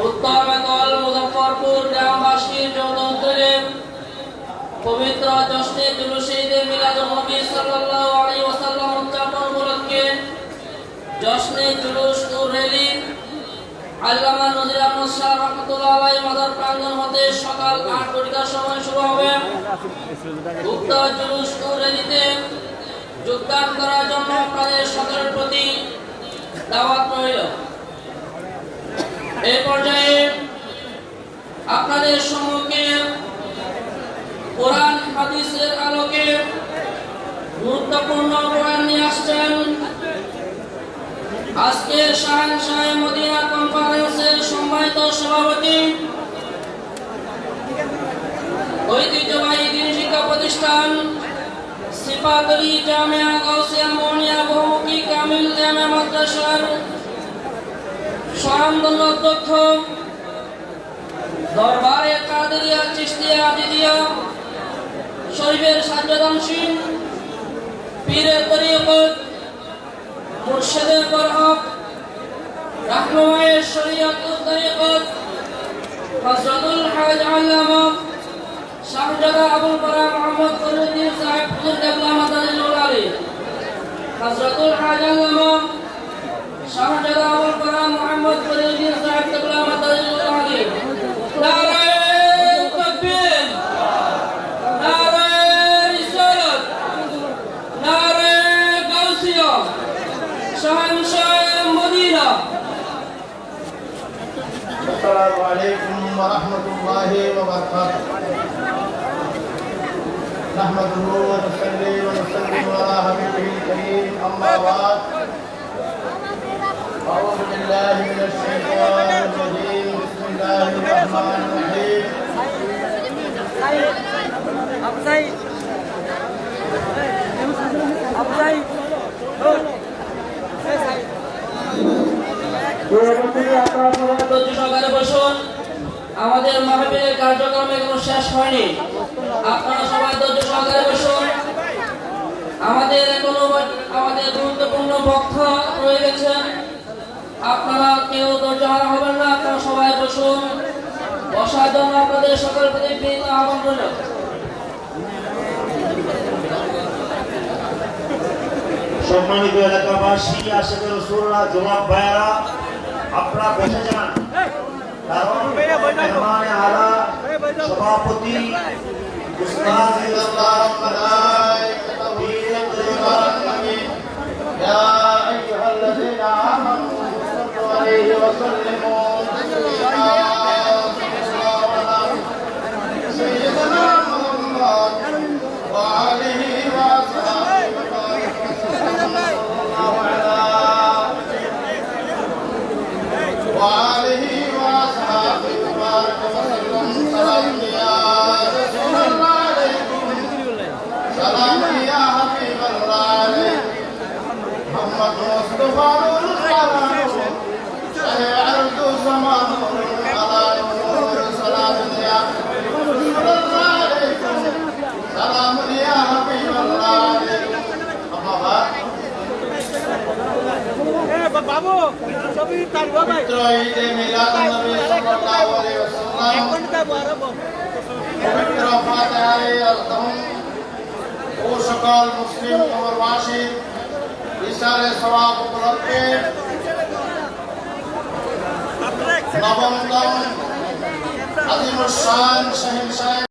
উত্তর বেঙ্গল মুজফ্ফরপুর গ্রামবাসীর যৌথ উদ্যোগে পবিত্র জশ্নে জুলুসে ঈদে মিলাদুন নবী সাল্লাল্লাহু আলাইহি ওয়াসাল্লাম উদযাপন উপলক্ষে জশ্নে জুলুস ও র্যালি আল্লামা নজরুল আহমদ শাহ রাহমাতুল্লাহ আলাইহি মাদার প্রাঙ্গণ হতে সকাল 8 ঘটিকার সময় শুরু হবে। উক্ত জুলুস ও র্যালিতে যোগদান করার জন্য আপনাদের সকলের প্রতি দাওয়াত রইল। এই পর্যায়ে আপনাদের সম্মুখে কোরআন হাদিসের আলোকে গুরুত্বপূর্ণ বয়ান নিয়ে আসছেন আজকের শাহেনশাহ মদিনা কনফারেন্সের সম্মানিত সভাপতি ঐতিহ্যবাহী দ্বীন শিক্ষা প্রতিষ্ঠান সিফাতুল জামিয়া গাউসিয়া মোহনিয়া বহুমুখী কামিল জামিয়া মাদ্রাসার স্বনামধন্য অধ্যক্ষ দরবারে কাদেরিয়া চিশতিয়া আদিদিয়া শরীফের সাজ্জাদানশীন পীরের তরিকত মুর্শিদের বরহক রাহনুমায়ে শরীয়তুল তরিকত হযরতুল হাজ আল্লামা শাহজাদা আবুল বারা মুহাম্মদ ফরিদুদ্দীন সাহেব হুজুর কেবলা মাদারিল আলী হযরতুল হাজ আল্লামা শাহজাদা আবুল বারা মুহাম্মদ ফরিদুদ্দীন সাহেব কেবলা মাদারিল আলী নারায়ে তাকবীর নারায়ে রিসালাত নারায়ে গাউসিয়া শাহেনশাহ মদিনা। আসসালামু আলাইকুম ওয়া রাহমাতুল্লাহি ওয়া বারাকাতুহু নাহমাদুহু ওয়া নুসাল্লি ওয়া নুসাল্লিমু আলা হাবিবিহিল কারীম আম্মা বা'দ আউযু বিল্লাহি মিনাশ শাইতানির রাজীম বিসমিল্লাহির রাহমানির রাহিম সহকারে বসুন, আমাদের মাহফিলের কার্যক্রম এখনো শেষ হয়নি। আপনারা সবাই ধৈর্য সহকারে বসুন। আমাদের গুরুত্বপূর্ণ বক্তা রয়ে গেছেন, আপনারা কেউ ধৈর্য হারা হবেন না। আপনারা সবাই বসুন। বসার জন্য আপনাদের সকল প্রতি বিনীত আহ্বান রইল। সম্মানিত এলাকাবাসী, আশিকে রাসূলুল্লাহ জনাব ভাইরা, আপনারা বসে যান, কারণ মেহমানে আলা সভাপতি উস্তাদ ইসলাম يا أيها الذين آمنوا صلوا عليه وسلموا পবিত্র ঈদে মিলাদুন্নবী সাল্লাল্লাহু আলাইহি ওয়াসাল্লাম পবিত্র ফাতিহায়ে আল-কাউম ও সকল মুসলিম নগরবাসীর ইশারে সওয়াব উপলক্ষে নবম আজিমুস শান শাহিন সাহেব